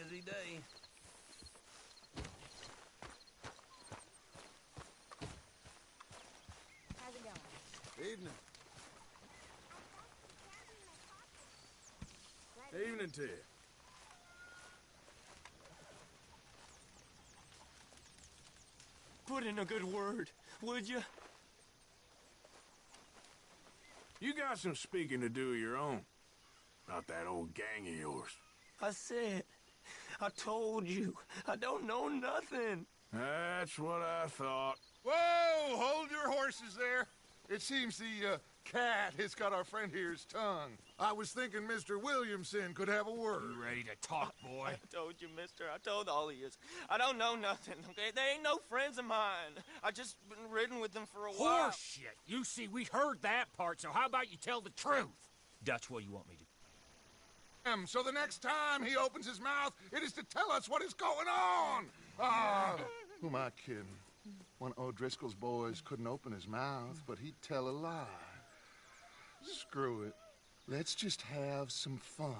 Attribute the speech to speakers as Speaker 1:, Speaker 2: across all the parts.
Speaker 1: busy day.
Speaker 2: How's it going?
Speaker 3: Evening. Evening to you.
Speaker 4: Put in a good word, would you?
Speaker 3: You got some speaking to do of your own. About that old gang of yours.
Speaker 4: I said, I told you, I don't know nothing.
Speaker 3: That's what I thought.
Speaker 5: Whoa! Hold your horses there. It seems the cat has got our friend here's tongue. I was thinking Mr. Williamson could have a word.
Speaker 1: You ready to talk, boy?
Speaker 4: I told you, mister, I told all of you. I don't know nothing, okay? They ain't no friends of mine. I just been ridden with them for a while.
Speaker 1: Horseshit! You see, we heard that part, so how about you tell the truth? That's what you want me to do.
Speaker 5: So the next time he opens his mouth, it is to tell us what is going on. Who am I kidding? One of O'Driscoll's boys couldn't open his mouth, but he'd tell a lie. Screw it. Let's just have some fun.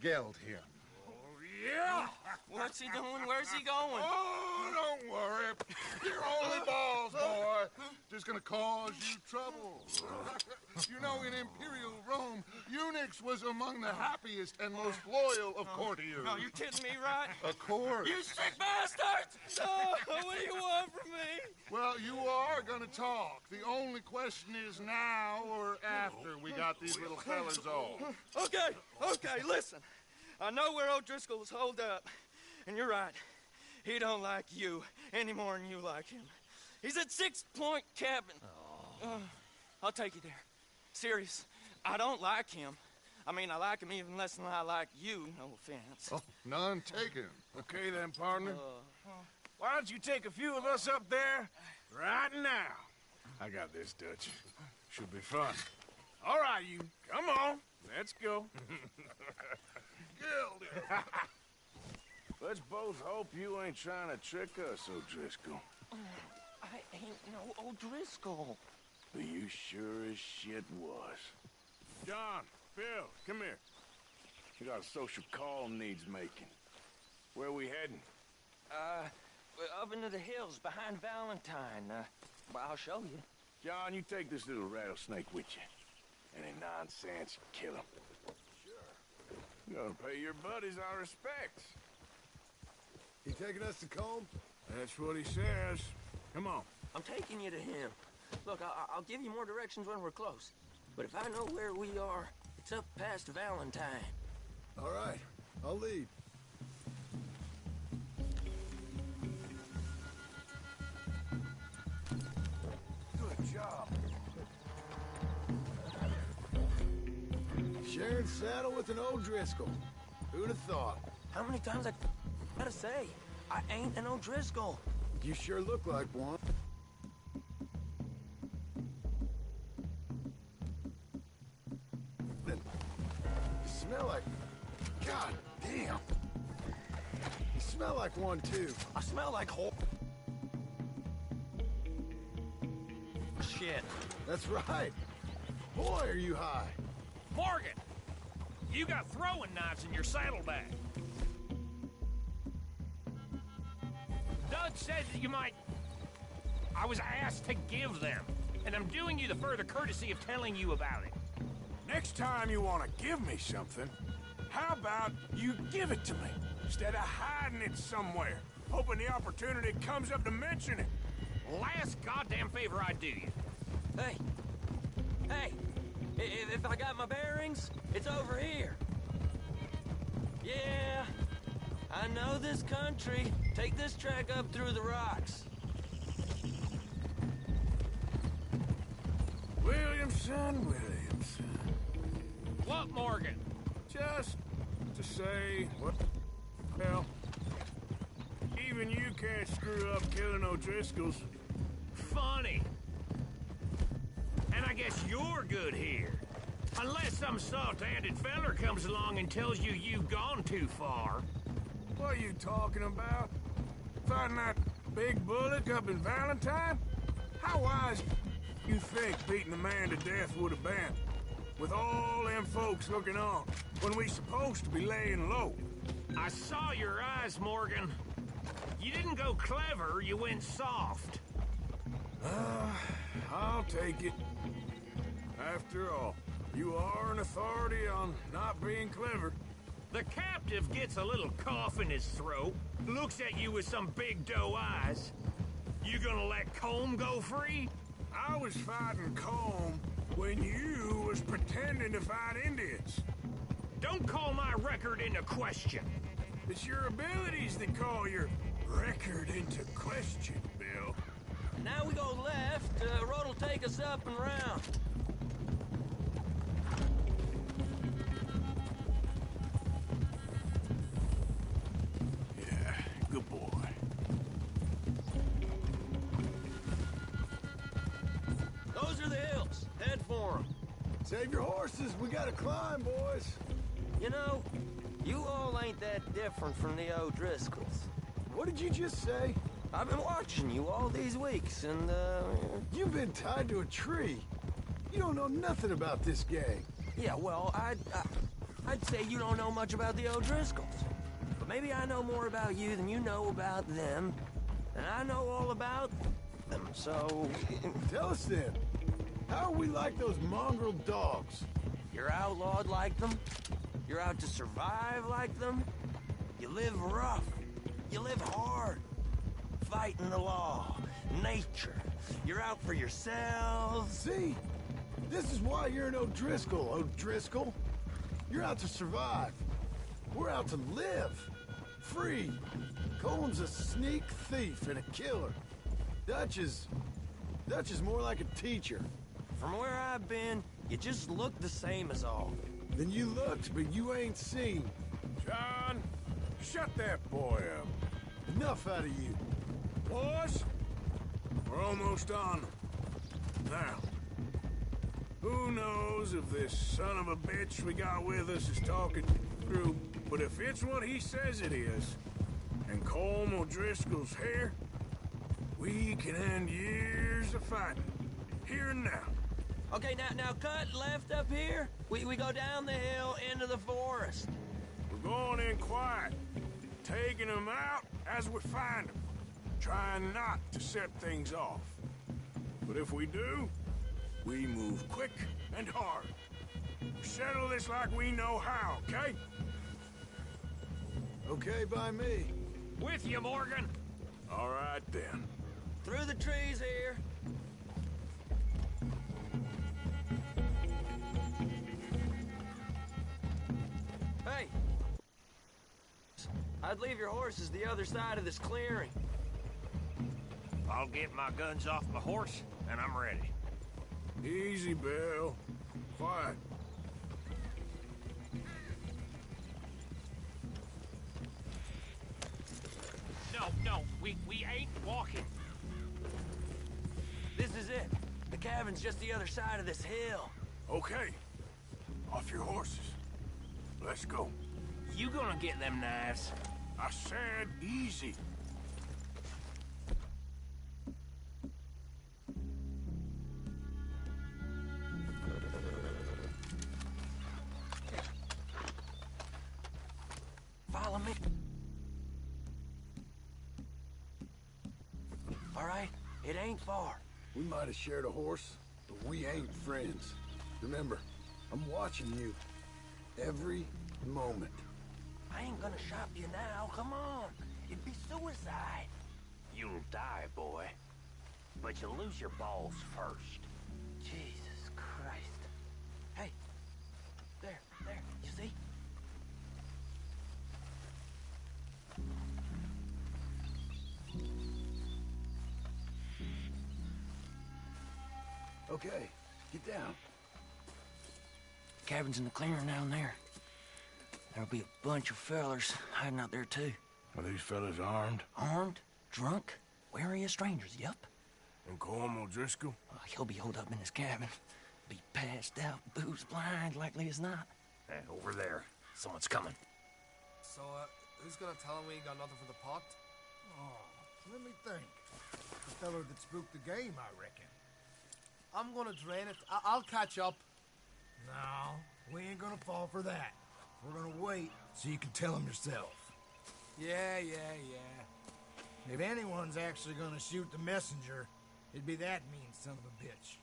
Speaker 5: Geld him.
Speaker 1: Yeah!
Speaker 4: What's he doing? Where's he going?
Speaker 5: Oh, don't worry. You're only balls, boy. Just gonna cause you trouble. You know, in Imperial Rome, eunuchs was among the happiest and most loyal of courtiers.
Speaker 4: No, you're kidding me, right?
Speaker 5: Of course.
Speaker 4: You sick bastards! Oh, what do you want from me?
Speaker 5: Well, you are gonna talk. The only question is now or after we got these little fellas off.
Speaker 4: Okay, listen. I know where O'Driscoll's holed up, and you're right. He don't like you any more than you like him. He's at 6 Point Cabin. I'll take you there. Serious, I don't like him. I mean, I like him even less than I like you, no offense.
Speaker 5: Oh, none taken.
Speaker 3: Okay then, partner. Why don't you take a few of us up there right now? I got this, Dutch. Should be fun. All right, you. Come on. Let's go. Let's both hope you ain't trying to trick us, O'Driscoll.
Speaker 4: I ain't no O'Driscoll.
Speaker 3: But you sure as shit was. John, Phil, come here. We got a social call needs making. Where we heading?
Speaker 4: Up into the hills behind Valentine. Well, I'll show you.
Speaker 3: John, you take this little rattlesnake with you. Any nonsense, kill him. Sure. You gotta pay your buddies our respects.
Speaker 6: He taking us to Combe?
Speaker 3: That's what he says. Come on.
Speaker 4: I'm taking you to him. Look, I'll give you more directions when we're close. But if I know where we are, it's up past Valentine.
Speaker 6: All right, I'll lead.
Speaker 3: Good job.
Speaker 6: Sharing saddle with an O'Driscoll. Who'd have thought?
Speaker 4: How many times I gotta say, I ain't an O'Driscoll.
Speaker 6: You sure look like one. You smell like... God damn. You smell like one, too.
Speaker 4: I smell like shit.
Speaker 6: That's right. Boy, are you high.
Speaker 1: Morgan! You got throwing knives in your saddlebag. Doug said that you might... I was asked to give them, and I'm doing you the further courtesy of telling you about it.
Speaker 3: Next time you want to give me something, how about you give it to me, instead of hiding it somewhere, hoping the opportunity comes up to mention it.
Speaker 1: Last goddamn favor I do you.
Speaker 4: Hey! If I got my bearings, it's over here. Yeah, I know this country. Take this track up through the rocks.
Speaker 3: Williamson.
Speaker 1: What, Morgan?
Speaker 3: Just to say, well, even you can't screw up killing O'Driscolls.
Speaker 1: Funny. And I guess you're good here. Unless some soft-handed feller comes along and tells you you've gone too far.
Speaker 3: What are you talking about? Fighting that big bullock up in Valentine? How wise you think beating the man to death would have been? With all them folks looking on, when we supposed to be laying low.
Speaker 1: I saw your eyes, Morgan. You didn't go clever, you went soft.
Speaker 3: I'll take it. After all, you are an authority on not being clever.
Speaker 1: The captive gets a little cough in his throat, looks at you with some big doe eyes. You gonna let Colm go free?
Speaker 3: I was fighting Colm when you was pretending to fight Indians.
Speaker 1: Don't call my record into question.
Speaker 3: It's your abilities that call your record into question, Bill.
Speaker 4: Now we go left. Road will take us up and round.
Speaker 3: Yeah, good boy.
Speaker 4: Those are the hills. Head for them.
Speaker 6: Save your horses. We gotta climb, boys.
Speaker 4: You know, you all ain't that different from the O'Driscolls.
Speaker 6: What did you just say?
Speaker 4: I've been watching you all these weeks, and,
Speaker 6: You've been tied to a tree. You don't know nothing about this gang.
Speaker 4: yeah, well, I'd say you don't know much about the O'Driscolls. But maybe I know more about you than you know about them. And I know all about them, so...
Speaker 6: Tell us then. How are we like those mongrel dogs?
Speaker 4: You're outlawed like them. You're out to survive like them. You live rough. You live hard. Fighting the law, nature. You're out for yourselves.
Speaker 6: See? This is why you're an O'Driscoll, O'Driscoll. You're out to survive. We're out to live. Free. Colm's a sneak thief and a killer. Dutch is more like a teacher.
Speaker 4: From where I've been, you just look the same as all.
Speaker 6: Then you looked, but you ain't seen.
Speaker 3: John, shut that boy up.
Speaker 6: Enough out of you.
Speaker 3: Boys, we're almost on them. Now, who knows if this son of a bitch we got with us is talking through, but if it's what he says it is, and Colm O'Driscoll's here, we can end years of fighting, here and now.
Speaker 4: Okay, now cut left up here. We go down the hill into the forest.
Speaker 3: We're going in quiet, taking them out as we find them, trying not to set things off. But if we do, we move quick and hard. Settle this like we know how, okay?
Speaker 6: Okay by me.
Speaker 1: With you, Morgan.
Speaker 3: All right, then.
Speaker 4: Through the trees here. Hey. I'd leave your horses the other side of this clearing.
Speaker 1: I'll get my guns off my horse, and I'm ready.
Speaker 3: Easy, Bill. Quiet.
Speaker 1: No, we ain't walking.
Speaker 4: This is it. The cabin's just the other side of this hill.
Speaker 3: Okay. Off your horses. Let's go.
Speaker 1: You gonna get them knives?
Speaker 3: I said easy.
Speaker 4: Follow me. All right, it ain't far.
Speaker 6: We might have shared a horse, but we ain't friends. Remember, I'm watching you. Every moment.
Speaker 4: I ain't gonna shop you now, come on. It'd be suicide.
Speaker 1: You'll die, boy. But you'll lose your balls first.
Speaker 4: Jesus Christ. Hey, there, you see?
Speaker 6: Okay, get down.
Speaker 4: Cabin's in the clearing down there. There'll be a bunch of fellers hiding out there, too.
Speaker 3: Are these fellas armed?
Speaker 4: Armed, drunk, wary of strangers, yup.
Speaker 3: And Colm O'Driscoll?
Speaker 4: He'll be holed up in his cabin. Be passed out, booze blind, likely as not.
Speaker 1: Over there. Someone's coming.
Speaker 7: So, who's gonna tell him we ain't got nothing for the pot?
Speaker 8: Oh, let me think. The feller that spooked the game, I reckon. I'm gonna drain it. I'll catch up. No, we ain't gonna fall for that. We're gonna wait so you can tell him yourself. Yeah. If anyone's actually gonna shoot the messenger, it'd be that mean son of a bitch.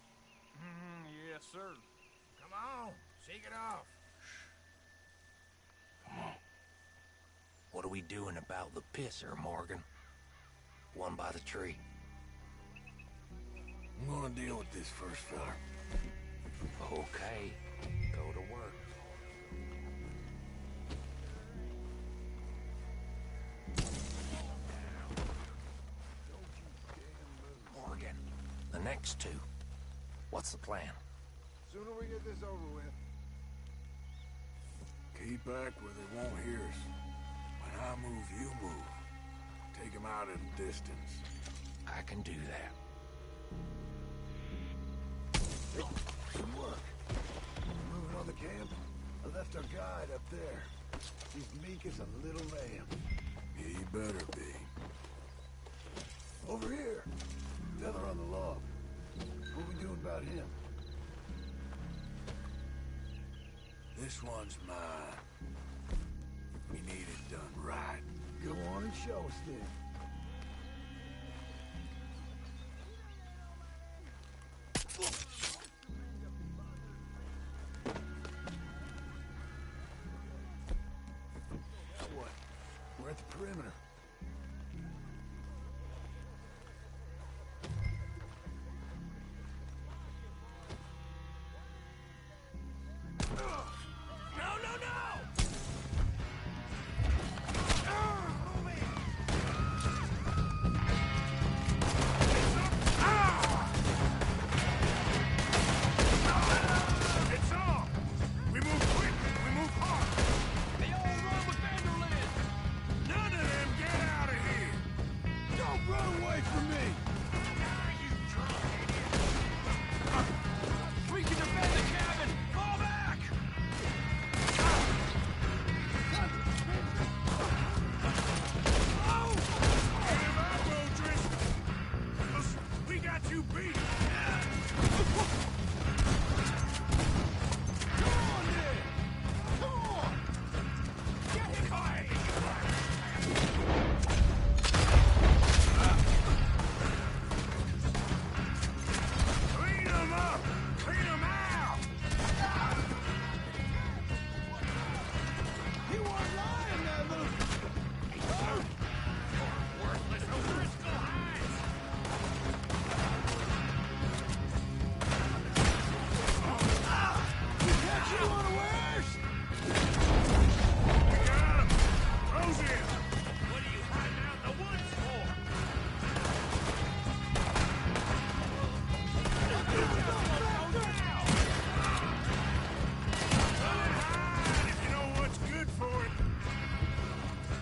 Speaker 3: Yes, sir.
Speaker 8: Come on, shake it off.
Speaker 1: What are we doing about the pisser, Morgan? One by the tree.
Speaker 3: I'm gonna deal with this first fella.
Speaker 1: Okay, go to work. Morgan, the next two. What's the plan?
Speaker 8: Sooner we get this over with.
Speaker 3: Keep back where they won't hear us. When I move, you move. Take them out at a distance.
Speaker 1: I can do that.
Speaker 6: Good work. Moving on the camp? I left our guide up there. He's meek as a little lamb.
Speaker 3: Yeah, you better be.
Speaker 6: Over here. Feather on the log. What we doing about him?
Speaker 3: This one's mine. We need it done right.
Speaker 6: Go on and show us then. Now what? We're at the perimeter.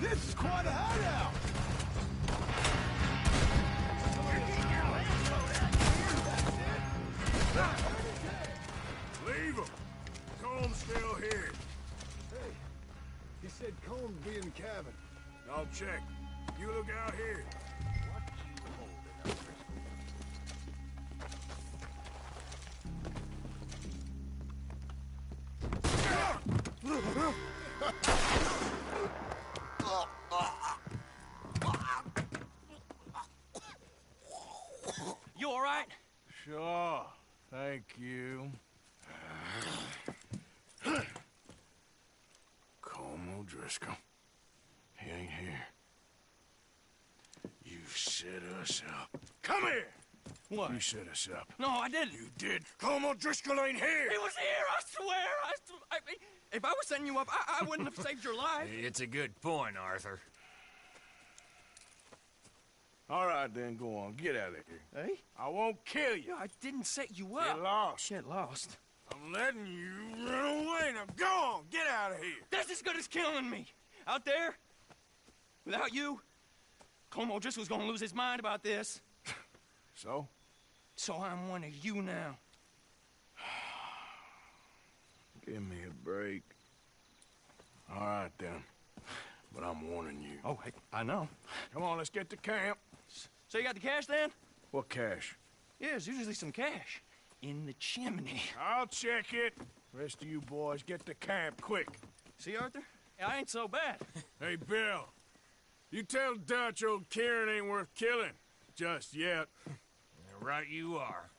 Speaker 6: This is quite a hideout!
Speaker 3: Leave him. Comb's still here.
Speaker 6: Hey, he said Combs be in the cabin.
Speaker 3: I'll check. You look out here.
Speaker 4: You all right?
Speaker 3: Sure. Thank you. Colm O'Driscoll. He ain't here. You set us up. Come here!
Speaker 4: What?
Speaker 3: You set us up.
Speaker 4: No, I didn't.
Speaker 3: You did. Colm O'Driscoll ain't here!
Speaker 4: He was here, I swear! If I was setting you up, I wouldn't have saved your life.
Speaker 1: It's a good point, Arthur.
Speaker 3: All right, then, go on. Get out of here.
Speaker 4: Hey?
Speaker 3: I won't kill you.
Speaker 4: I didn't set you up.
Speaker 3: Get lost.
Speaker 4: Get lost.
Speaker 3: I'm letting you run away. Now go on. Get out of here.
Speaker 4: That's as good as killing me. Out there, without you, Colm O'Driscoll's gonna lose his mind about this.
Speaker 3: So?
Speaker 4: So I'm one of you now.
Speaker 3: Give me a break. All right, then. But I'm warning you.
Speaker 4: Oh, hey, I know.
Speaker 3: Come on, let's get to camp.
Speaker 4: So you got the cash then?
Speaker 3: What cash?
Speaker 4: Yeah, there's usually some cash. In the chimney.
Speaker 3: I'll check it. Rest of you boys, get to camp, quick.
Speaker 4: See, Arthur? I ain't so bad.
Speaker 3: Hey, Bill. You tell Dutch old Kieran ain't worth killing. Just yet.
Speaker 1: Right you are.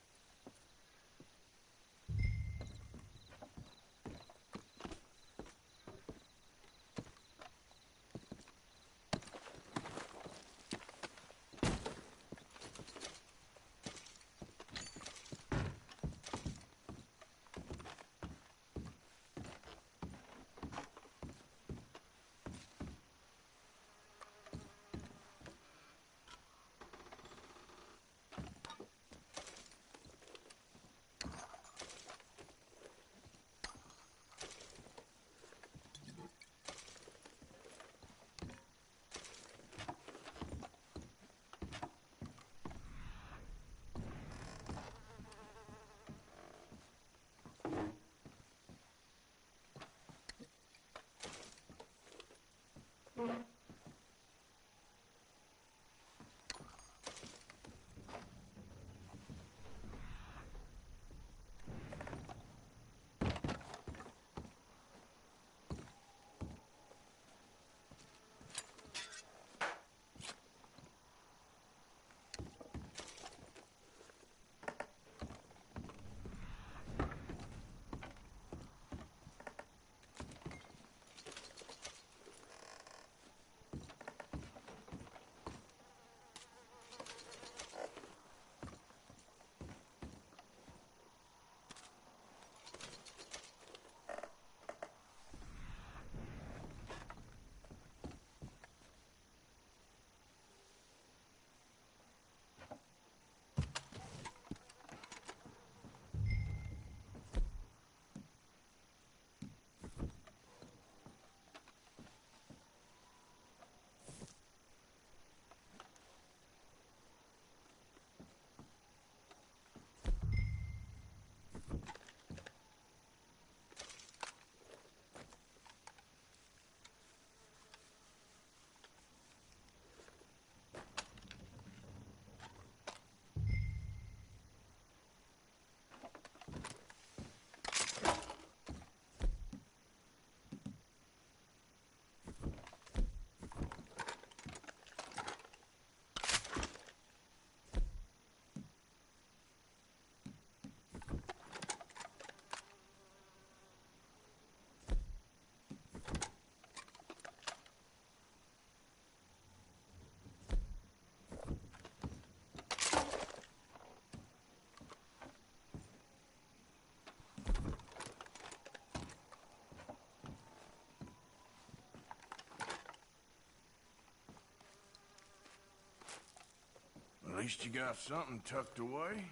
Speaker 3: At least you got something tucked away.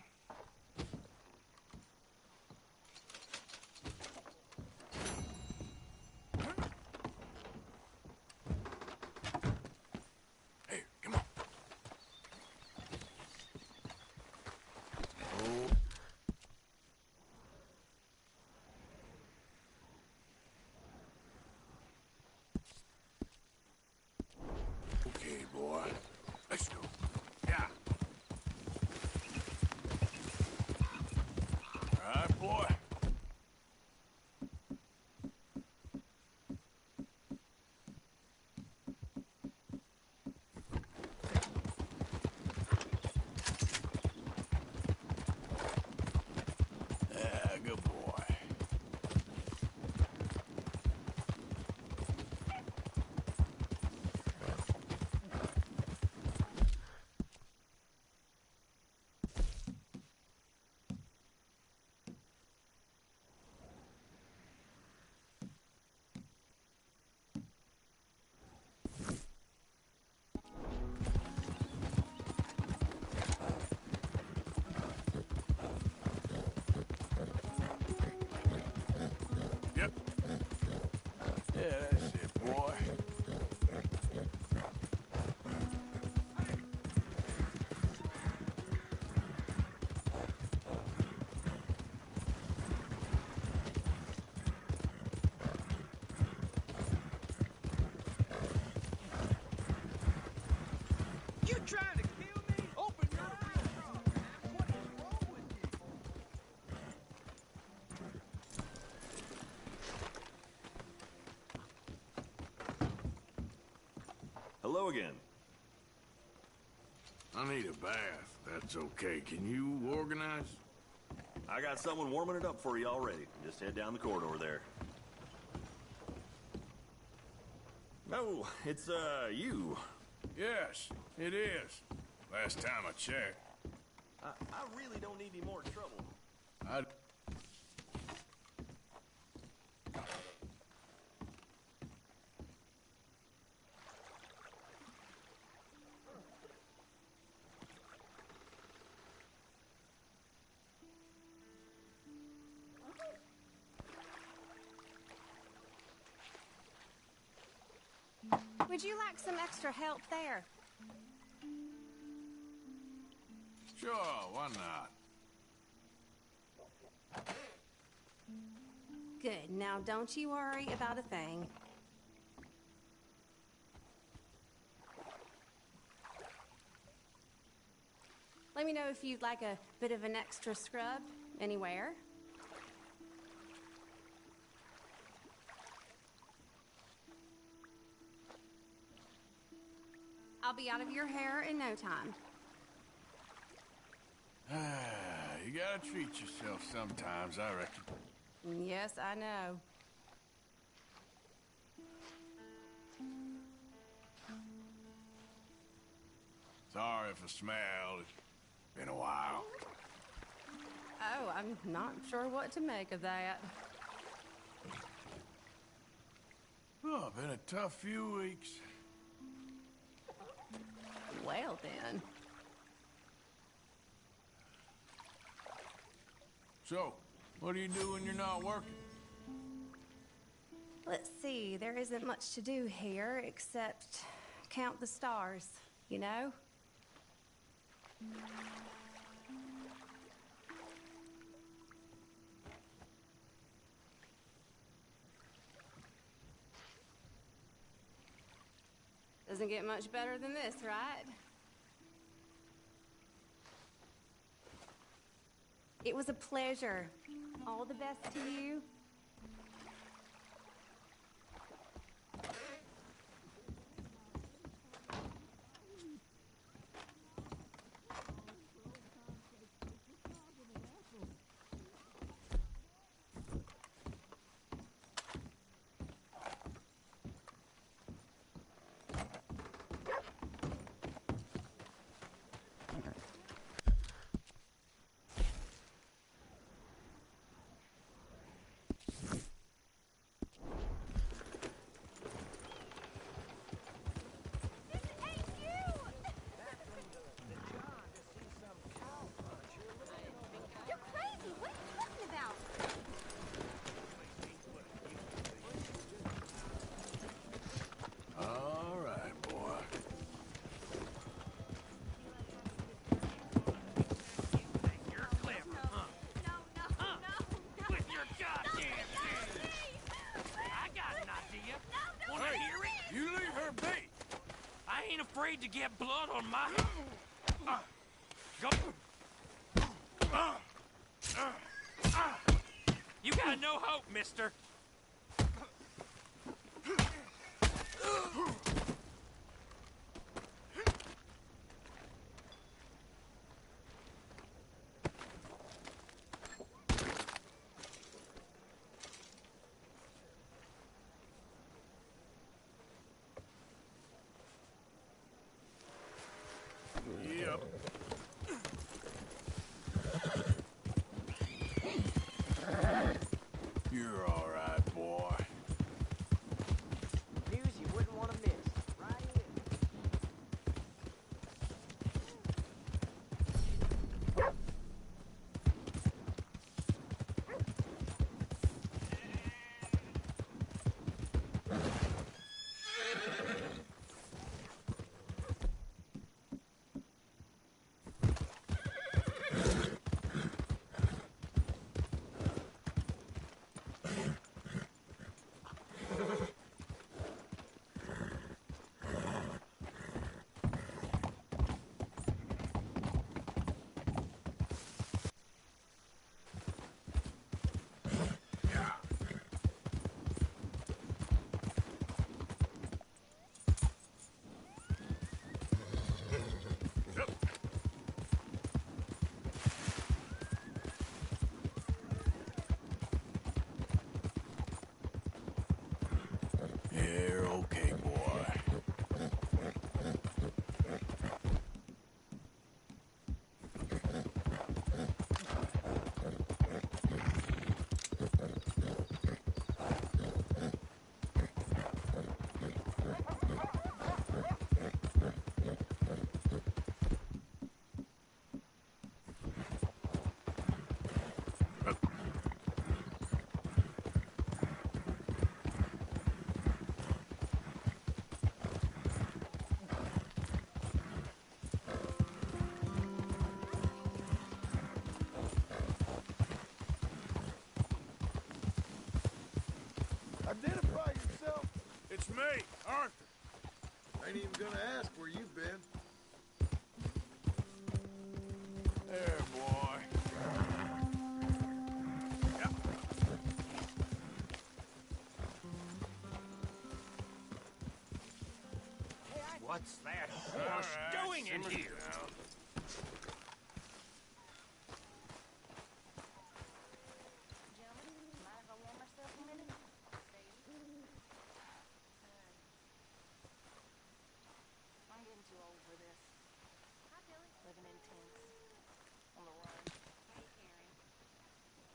Speaker 3: Here, come on. Oh. Okay, boy. Let's go. Yeah. All right, boy. Yeah, good boy. Yep. Yeah, that's it, boy.
Speaker 4: You trying to kill me? Open your eyes! What is wrong with you?
Speaker 9: go again.
Speaker 3: I need a bath. That's okay. Can you organize?
Speaker 9: I got someone warming it up for you already. Just head down the corridor there. No, it's, you.
Speaker 3: Yes, it is. Last time I checked.
Speaker 9: I really don't need any more trouble.
Speaker 3: I...
Speaker 2: Would you like some extra help there?
Speaker 3: Sure, why not?
Speaker 2: Good. Now, don't you worry about a thing. Let me know if you'd like a bit of an extra scrub anywhere. I'll be out of your hair in no time.
Speaker 3: You gotta treat yourself sometimes, I reckon.
Speaker 2: Yes, I know.
Speaker 3: Sorry for smell. It's been a while.
Speaker 2: Oh, I'm not sure what to make of that.
Speaker 3: Oh, been a tough few weeks.
Speaker 2: Well, then.
Speaker 3: So, what do you do when you're not working?
Speaker 2: Let's see, there isn't much to do here except count the stars, you know? Doesn't get much better than this, right? It was a pleasure. All the best to you.
Speaker 1: Afraid to get blood on my... Go. You got no hope, mister.
Speaker 3: Yep. You're all right. You're okay, boy.
Speaker 6: Identify yourself.
Speaker 3: It's me, Arthur.
Speaker 6: Ain't even gonna ask where you've been.
Speaker 3: There, boy. Yep.
Speaker 1: What's that horse doing in here?
Speaker 10: Living in tents. On the run. Hey, Karen.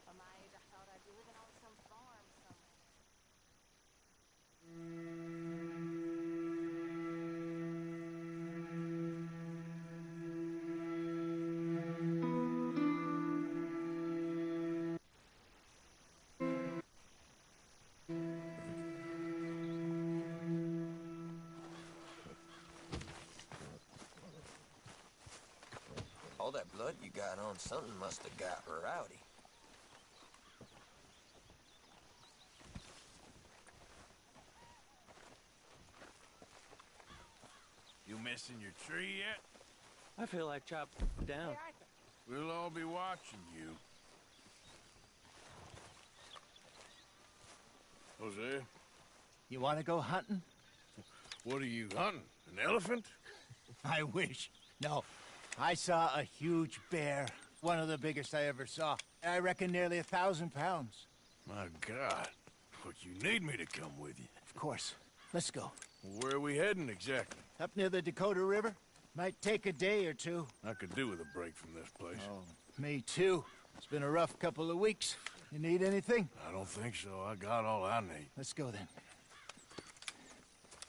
Speaker 10: By my age, I thought I'd be living on some farm somewhere.
Speaker 4: All that blood you got on, something must have got rowdy.
Speaker 3: You missing your tree yet?
Speaker 4: I feel like chopped down.
Speaker 3: We'll all be watching you. Jose,
Speaker 8: You want to go hunting?
Speaker 3: what are you hunting? An elephant?
Speaker 8: I wish. No. I saw a huge bear. One of the biggest I ever saw. I reckon nearly 1,000 pounds.
Speaker 3: My God. But you need me to come with you.
Speaker 8: Of course. Let's go.
Speaker 3: Where are we heading exactly?
Speaker 8: Up near the Dakota River. Might take a day or two.
Speaker 3: I could do with a break from this place.
Speaker 8: Oh, me too. It's been a rough couple of weeks. You need anything?
Speaker 3: I don't think so. I got all I need.
Speaker 8: Let's go then.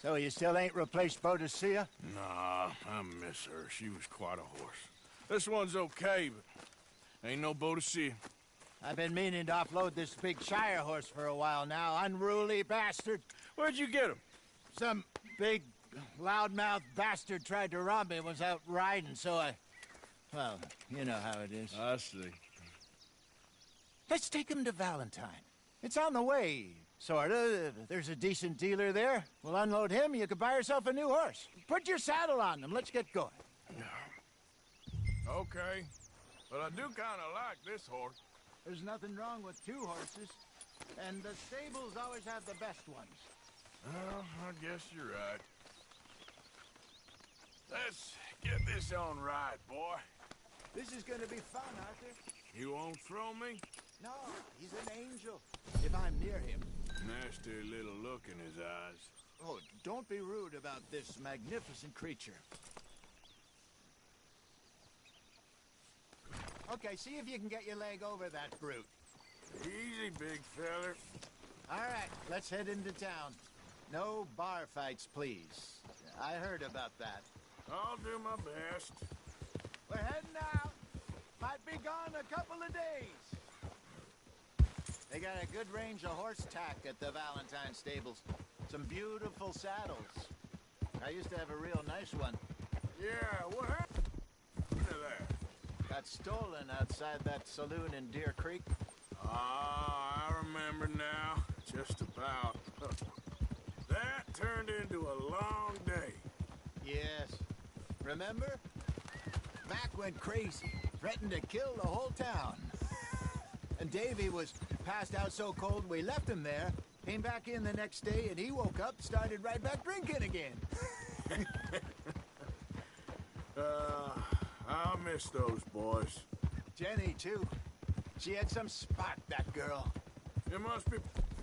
Speaker 8: So you still ain't replaced Boadicea?
Speaker 3: Nah, I miss her. She was quite a horse. This one's okay, but ain't no Boadicea.
Speaker 8: I've been meaning to offload this big Shire horse for a while now. Unruly bastard.
Speaker 3: Where'd you get him?
Speaker 8: Some big, loudmouth bastard tried to rob me and was out riding, so I... Well, you know how it is.
Speaker 3: I see.
Speaker 8: Let's take him to Valentine. It's on the way, sorta. There's a decent dealer there. We'll unload him, you can buy yourself a new horse. Put your saddle on them, let's get going.
Speaker 3: Okay, but I do kind of like this horse.
Speaker 8: There's nothing wrong with two horses, and the stables always have the best ones.
Speaker 3: Well, I guess you're right. Let's get this on right, boy.
Speaker 8: This is gonna be fun, Arthur.
Speaker 3: You won't throw me?
Speaker 8: No, he's an angel. If I'm near him.
Speaker 3: Nasty little look in his eyes.
Speaker 8: Oh, don't be rude about this magnificent creature. Okay, see if you can get your leg over that brute.
Speaker 3: Easy, big feller.
Speaker 8: All right, let's head into town. No bar fights, please. I heard about that.
Speaker 3: I'll do my best.
Speaker 8: We're heading out. Might be gone a couple of days. They got a good range of horse tack at the Valentine stables. Some beautiful saddles. I used to have a real nice one.
Speaker 3: Yeah, what happened to that?
Speaker 8: Got stolen outside that saloon in Deer Creek.
Speaker 3: Ah, I remember now. Just about. That turned into a long day.
Speaker 8: Yes. Remember? Mac went crazy, threatened to kill the whole town. And Davy was passed out so cold we left him there, came back in the next day, and he woke up, started right back drinking again.
Speaker 3: I'll miss those boys.
Speaker 8: Jenny, too. She had some spark, that girl.
Speaker 3: It must be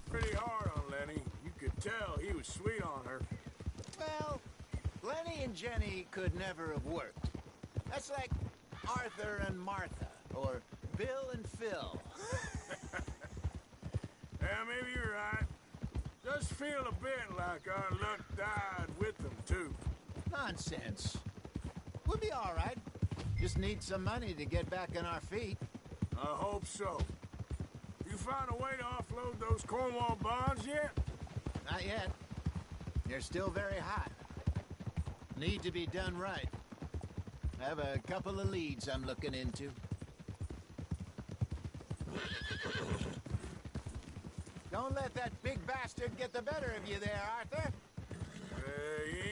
Speaker 3: pretty hard on Lenny. You could tell he was sweet
Speaker 8: Me and Jenny could never have worked. That's like Arthur and Martha, or Bill and Phil.
Speaker 3: Yeah, maybe you're right. Does feel a bit like our luck died with them, too.
Speaker 8: Nonsense. We'll be all right. Just need some money to get back on our feet.
Speaker 3: I hope so. You found a way to offload those Cornwall bonds yet?
Speaker 8: Not yet. They're still very hot. Need to be done right. I have a couple of leads I'm looking into. Don't let that big bastard get the better of you there, Arthur.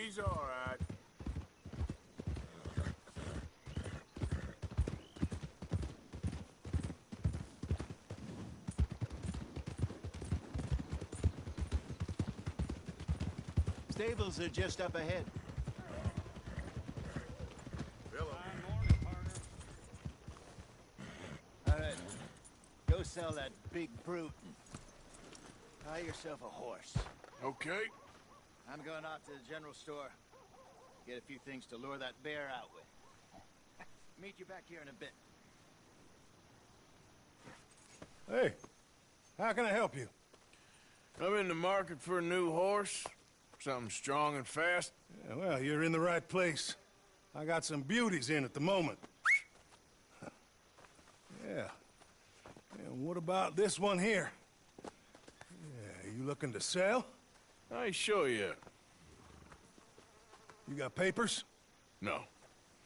Speaker 3: He's all right.
Speaker 8: Stables are just up ahead. All right, go sell that big brute and buy yourself a horse.
Speaker 3: Okay.
Speaker 8: I'm going out to the general store. Get a few things to lure that bear out with. Meet you back here in a bit.
Speaker 6: Hey, how can I help you?
Speaker 3: I'm in the market for a new horse. Something strong and fast.
Speaker 6: Yeah, well, you're in the right place. I got some beauties in at the moment. Yeah. And what about this one here? Yeah, you looking to sell?
Speaker 3: I ain't sure yet.
Speaker 6: You got papers?
Speaker 3: No.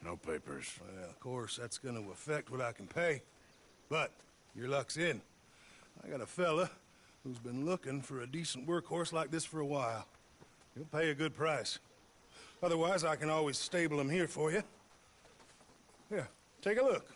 Speaker 3: No papers.
Speaker 6: Well, of course, that's gonna affect what I can pay. But your luck's in. I got a fella who's been looking for a decent workhorse like this for a while. He'll pay a good price. Otherwise, I can always stable him here for you. Here, take a look.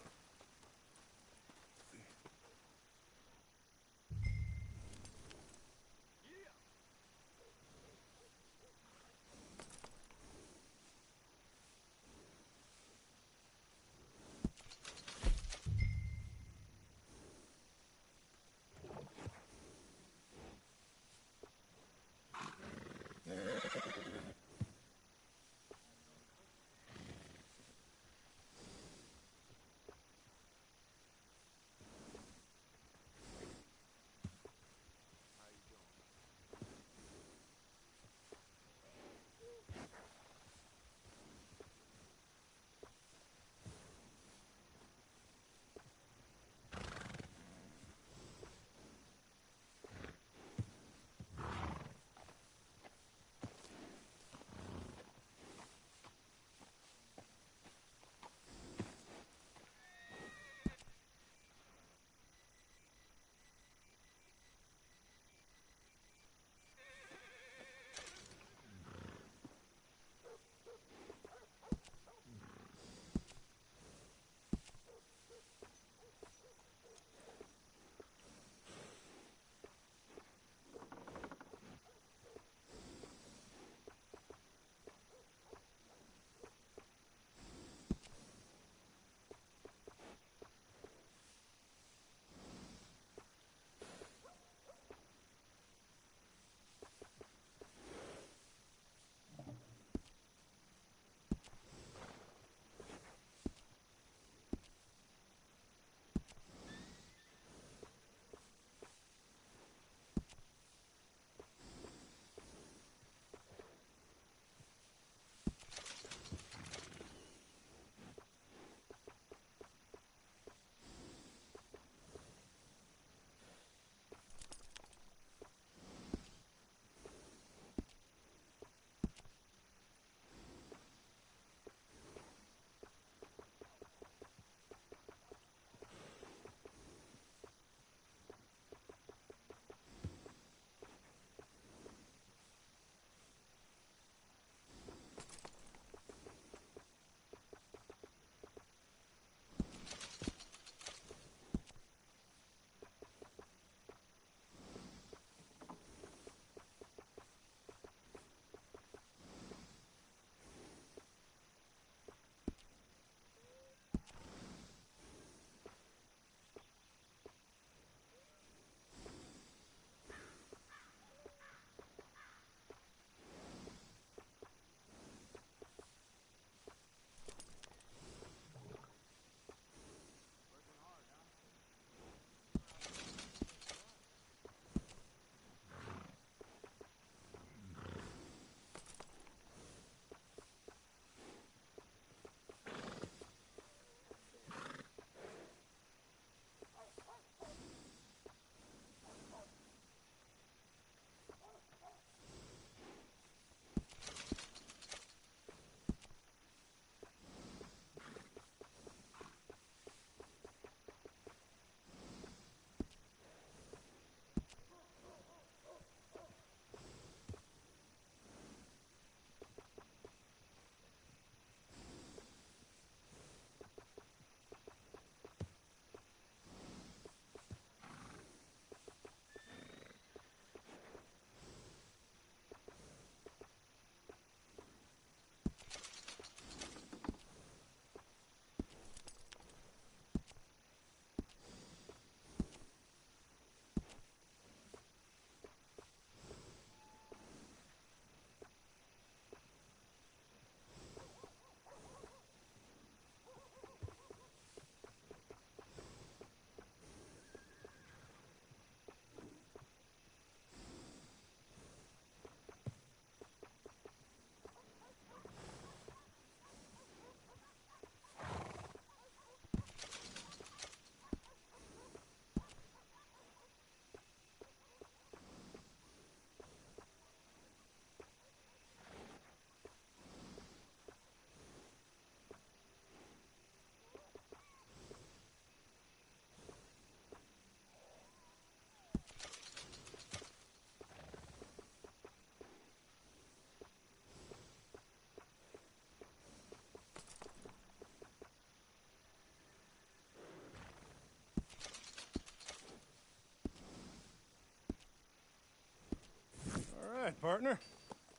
Speaker 11: right, partner.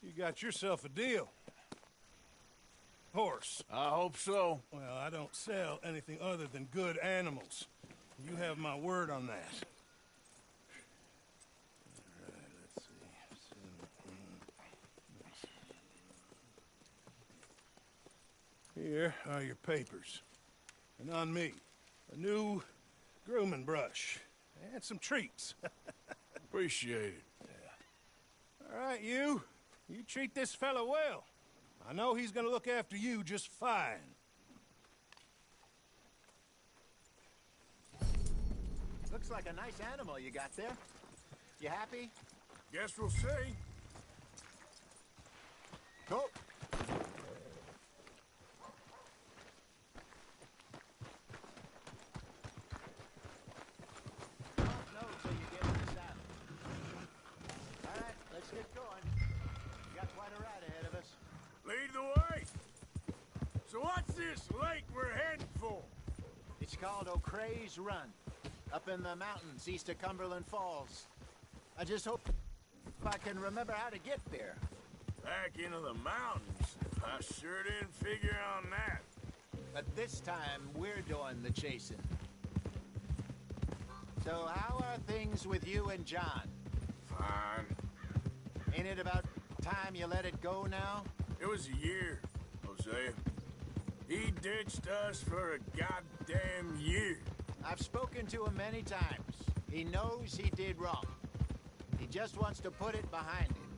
Speaker 11: You got yourself a deal. Horse.
Speaker 3: I hope so.
Speaker 11: Well, I don't sell anything other than good animals. You have my word on that. All right, let's see. Here are your papers. And on me, a new grooming brush and some treats.
Speaker 3: Appreciate it.
Speaker 11: All right, you treat this fella well. I know he's gonna look after you just fine.
Speaker 8: Looks like a nice animal you got there. You happy?
Speaker 3: Guess we'll see.
Speaker 8: Go.
Speaker 3: Lead the way. So what's this lake we're heading for?
Speaker 8: It's called O'Creagh's Run, up in the mountains east of Cumberland Falls. I just hope I can remember how to get there.
Speaker 3: Back into the mountains? I sure didn't figure on that.
Speaker 8: But this time, we're doing the chasing. So how are things with you and John?
Speaker 3: Fine.
Speaker 8: Ain't it about time you let it go now?
Speaker 3: It was a year, Hosea. He ditched us for a goddamn year.
Speaker 8: I've spoken to him many times. He knows he did wrong. He just wants to put it behind him.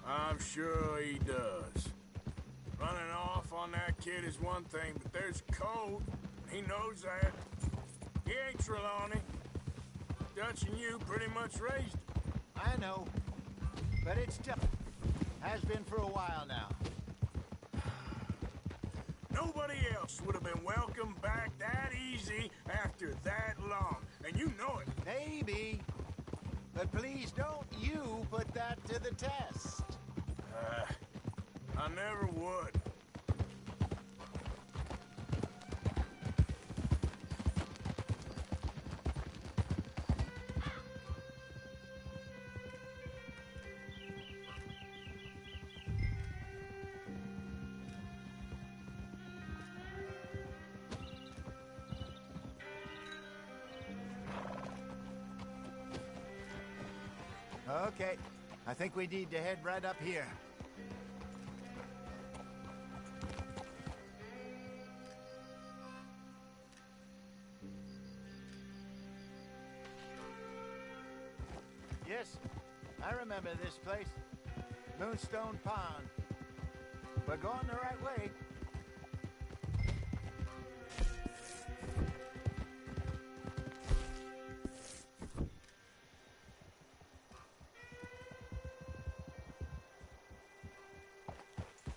Speaker 3: I'm sure he does. Running off on that kid is one thing, but there's code. He knows that. He ain't Trelawney. Dutch and you pretty much raised him.
Speaker 8: I know. But it's tough. Has been for a while now.
Speaker 3: Nobody else would have been welcomed back that easy after that long. And you know it.
Speaker 8: Maybe. But please don't you put that to the test.
Speaker 3: I never would.
Speaker 8: Okay. I think we need to head right up here. Yes, I remember this place. Moonstone Pond. We're going the right way.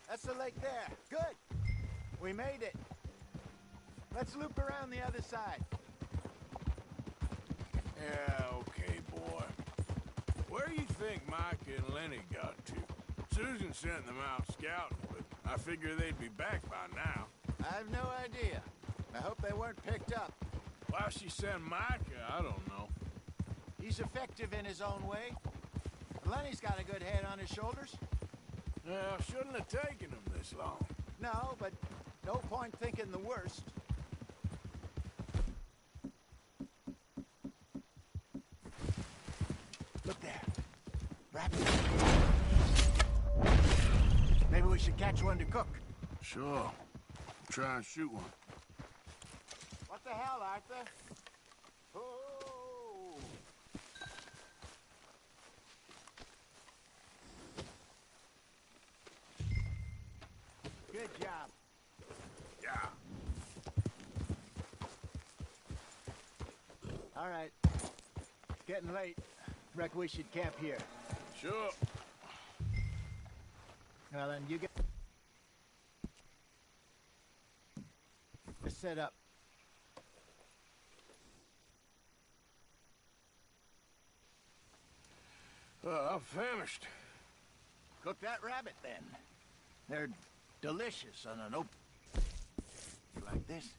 Speaker 8: That's the lake there. Good. We made it. Let's loop around the other side.
Speaker 3: Yeah, okay, boy. Where do you think Mike and Lenny got to? Susan sent them out scouting, but I figure they'd be back by now.
Speaker 8: I have no idea. I hope they weren't picked up.
Speaker 3: Why she sent Micah, I don't know.
Speaker 8: He's effective in his own way. Lenny's got a good head on his shoulders.
Speaker 3: Yeah, shouldn't have taken him this long.
Speaker 8: No, but no point thinking the worst. Look there. Rabbit. Maybe we should catch one to cook.
Speaker 3: Sure. Try and shoot one.
Speaker 8: What the hell, Arthur? Oh! Good job.
Speaker 3: Yeah.
Speaker 8: All right. Getting late. Reckon we should camp here.
Speaker 3: Sure.
Speaker 8: Well, then you get... Let's set up.
Speaker 3: I'm famished.
Speaker 8: Cook that rabbit, then. They're delicious on an open... like this.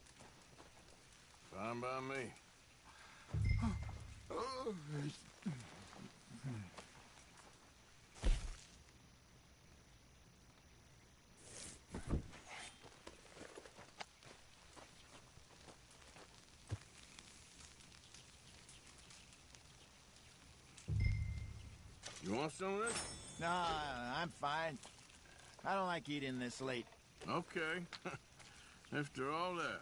Speaker 3: Fine by me. You want some of this?
Speaker 8: No, I'm fine. I don't like eating this late.
Speaker 3: Okay. After all that.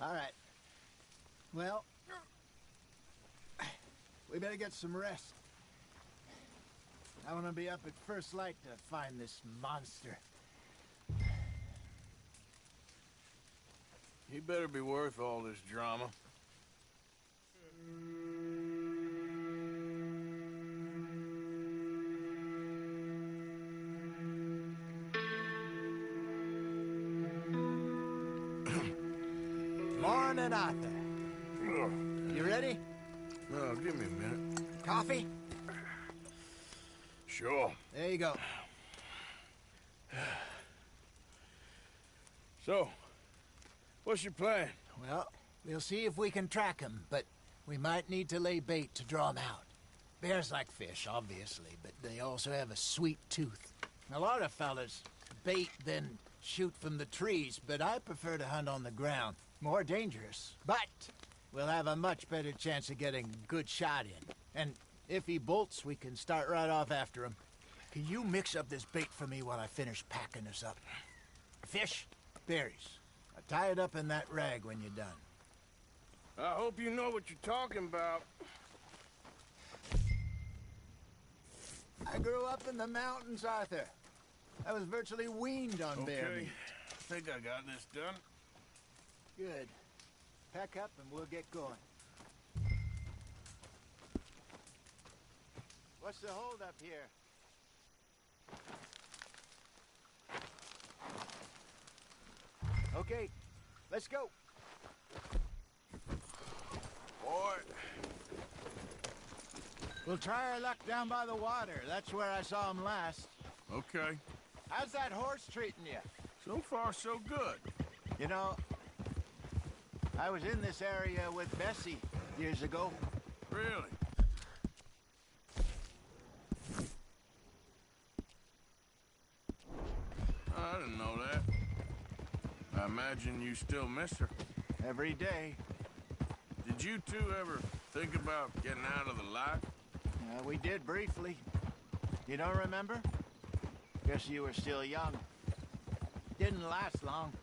Speaker 8: All right. Well, we better get some rest. I want to be up at first light to find this monster.
Speaker 3: He better be worth all this drama.
Speaker 8: Morning, Arthur. You ready?
Speaker 3: No, give me a minute.
Speaker 8: Coffee?
Speaker 3: Sure.
Speaker 8: There you go.
Speaker 3: So, what's your plan?
Speaker 8: Well, we'll see if we can track him, but we might need to lay bait to draw him out. Bears like fish, obviously, but they also have a sweet tooth. A lot of fellas bait, then shoot from the trees, but I prefer to hunt on the ground. More dangerous, but we'll have a much better chance of getting a good shot in. And if he bolts, we can start right off after him. Can you mix up this bait for me while I finish packing this up? Fish, berries. I'll tie it up in that rag when you're done.
Speaker 3: I hope you know what you're talking about.
Speaker 8: I grew up in the mountains, Arthur. I was virtually weaned on bear meat.
Speaker 3: I think I got this done.
Speaker 8: Good. Pack up and we'll get going. What's the holdup here? Okay, let's go.
Speaker 3: Boy.
Speaker 8: We'll try our luck down by the water. That's where I saw him last.
Speaker 3: Okay.
Speaker 8: How's that horse treating you?
Speaker 3: So far, so good.
Speaker 8: You know, I was in this area with Bessie years ago.
Speaker 3: Really? I didn't know that. I imagine you still miss her.
Speaker 8: Every day.
Speaker 3: Did you two ever think about getting out of the life?
Speaker 8: We did briefly. You don't remember? Guess you were still young. Didn't last long.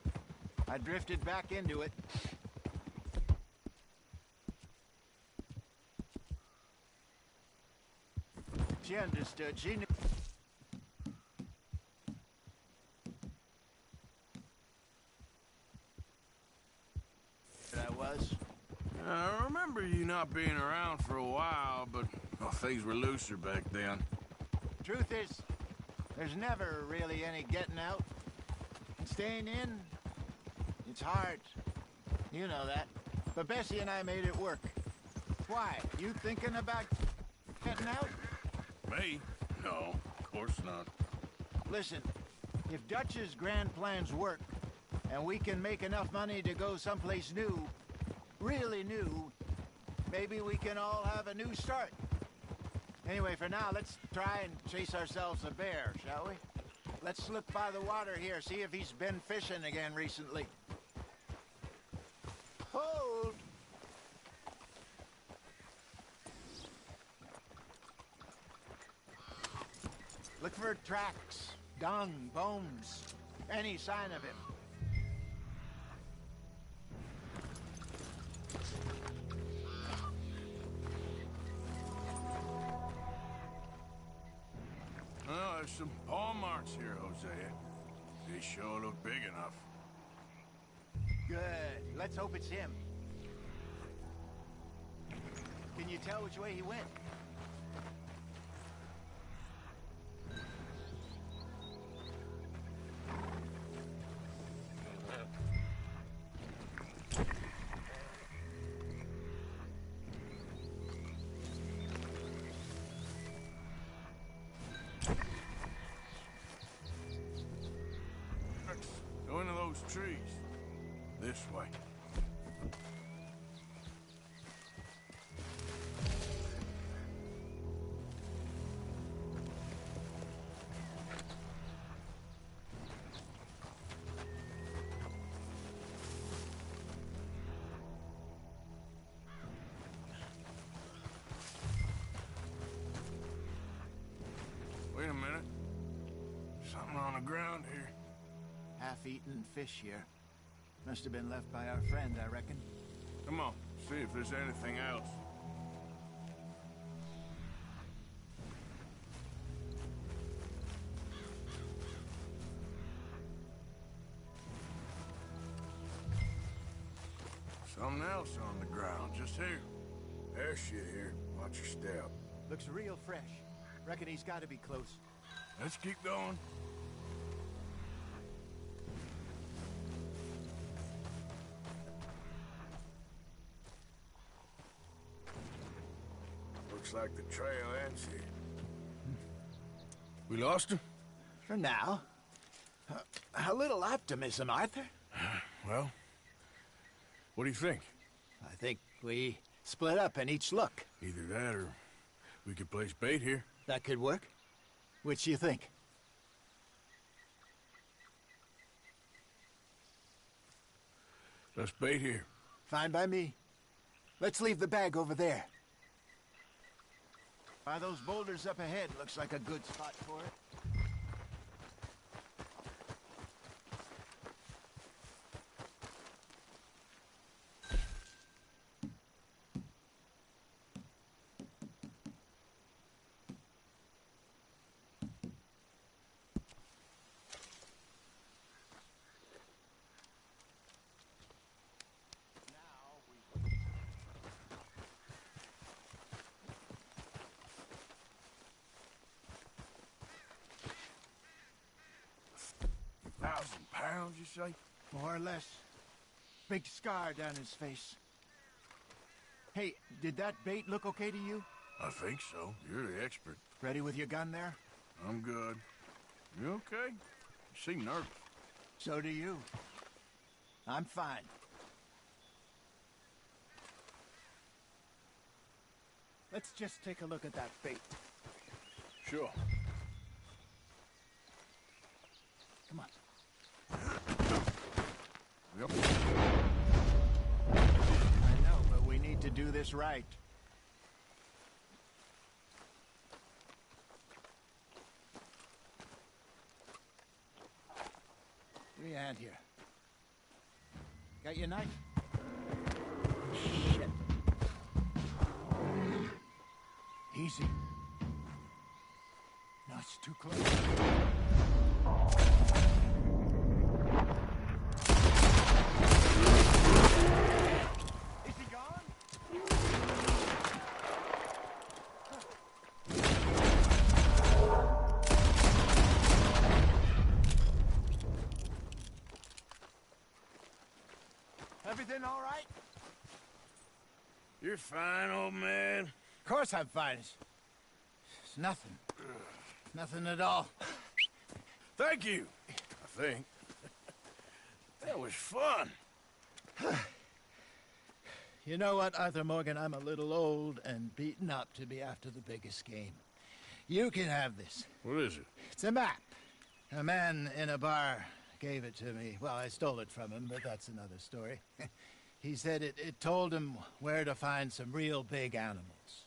Speaker 8: I drifted back into it. She understood. She knew. I was.
Speaker 3: I remember you not being around for a while, but well, things were looser back then.
Speaker 8: Truth is, there's never really any getting out. And staying in, it's hard. You know that. But Bessie and I made it work. Why? You thinking about getting out?
Speaker 3: Me? No, of course not.
Speaker 8: Listen, if Dutch's grand plans work, and we can make enough money to go someplace new, really new, maybe we can all have a new start. Anyway, for now, let's try and chase ourselves a bear, shall we? Let's slip by the water here, see if he's been fishing again recently. Hold! Look for tracks, dung, bones, any sign of him.
Speaker 3: Well, there's some paw marks here, Hosea. They sure look big enough.
Speaker 8: Good. Let's hope it's him. Can you tell which way he went?
Speaker 3: Go into those trees. This way. Wait a minute. Something on the ground here.
Speaker 8: Half-eaten fish here. Must have been left by our friend, I reckon.
Speaker 3: Come on, see if there's anything else. Something else on the ground, just here. There's shit here. Watch your step.
Speaker 8: Looks real fresh. Reckon he's got to be close.
Speaker 3: Let's keep going. Looks like the trail ends here. We lost him?
Speaker 8: For now. A little optimism, Arthur.
Speaker 3: Well, what do you think?
Speaker 8: I think we split up and each look.
Speaker 3: Either that or we could place bait here.
Speaker 8: That could work. Which do you think?
Speaker 3: Let's bait here.
Speaker 8: Fine by me. Let's leave the bag over there. By those boulders up ahead, looks like a good spot for it.
Speaker 3: £1,000, you say?
Speaker 8: More or less. Big scar down his face. Hey, did that bait look okay to you?
Speaker 3: I think so. You're the expert.
Speaker 8: Ready with your gun there?
Speaker 3: I'm good. You okay? You seem nervous.
Speaker 8: So do you. I'm fine. Let's just take a look at that bait.
Speaker 3: Sure.
Speaker 8: Come on.
Speaker 3: Yep.
Speaker 8: I know, but we need to do this right. Give me a hand here. Got your knife? Shit. Easy. No, it's too close. Everything all right?
Speaker 3: You're fine, old man.
Speaker 8: Of course I'm fine. It's nothing. Nothing at all.
Speaker 3: Thank you, I think. That was fun.
Speaker 8: You know what, Arthur Morgan? I'm a little old and beaten up to be after the biggest game. You can have this.
Speaker 3: What is it?
Speaker 8: It's a map. A man in a bar gave it to me. Well, I stole it from him, but that's another story. He said it told him where to find some real big animals.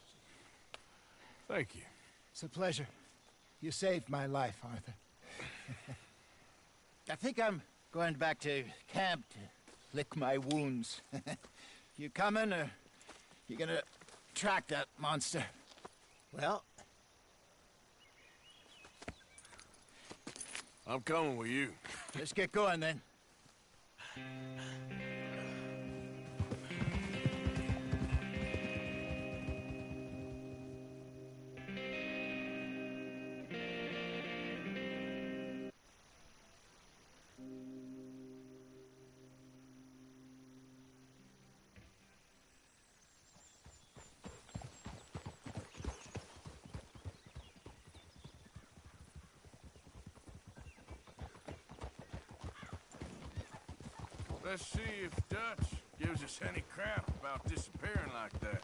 Speaker 3: Thank you.
Speaker 8: It's a pleasure. You saved my life, Arthur. I think I'm going back to camp to lick my wounds. You coming, or you gonna track that monster? Well,
Speaker 3: I'm coming with you.
Speaker 8: let's get going then.
Speaker 3: Let's see if Dutch gives us any crap about disappearing like that.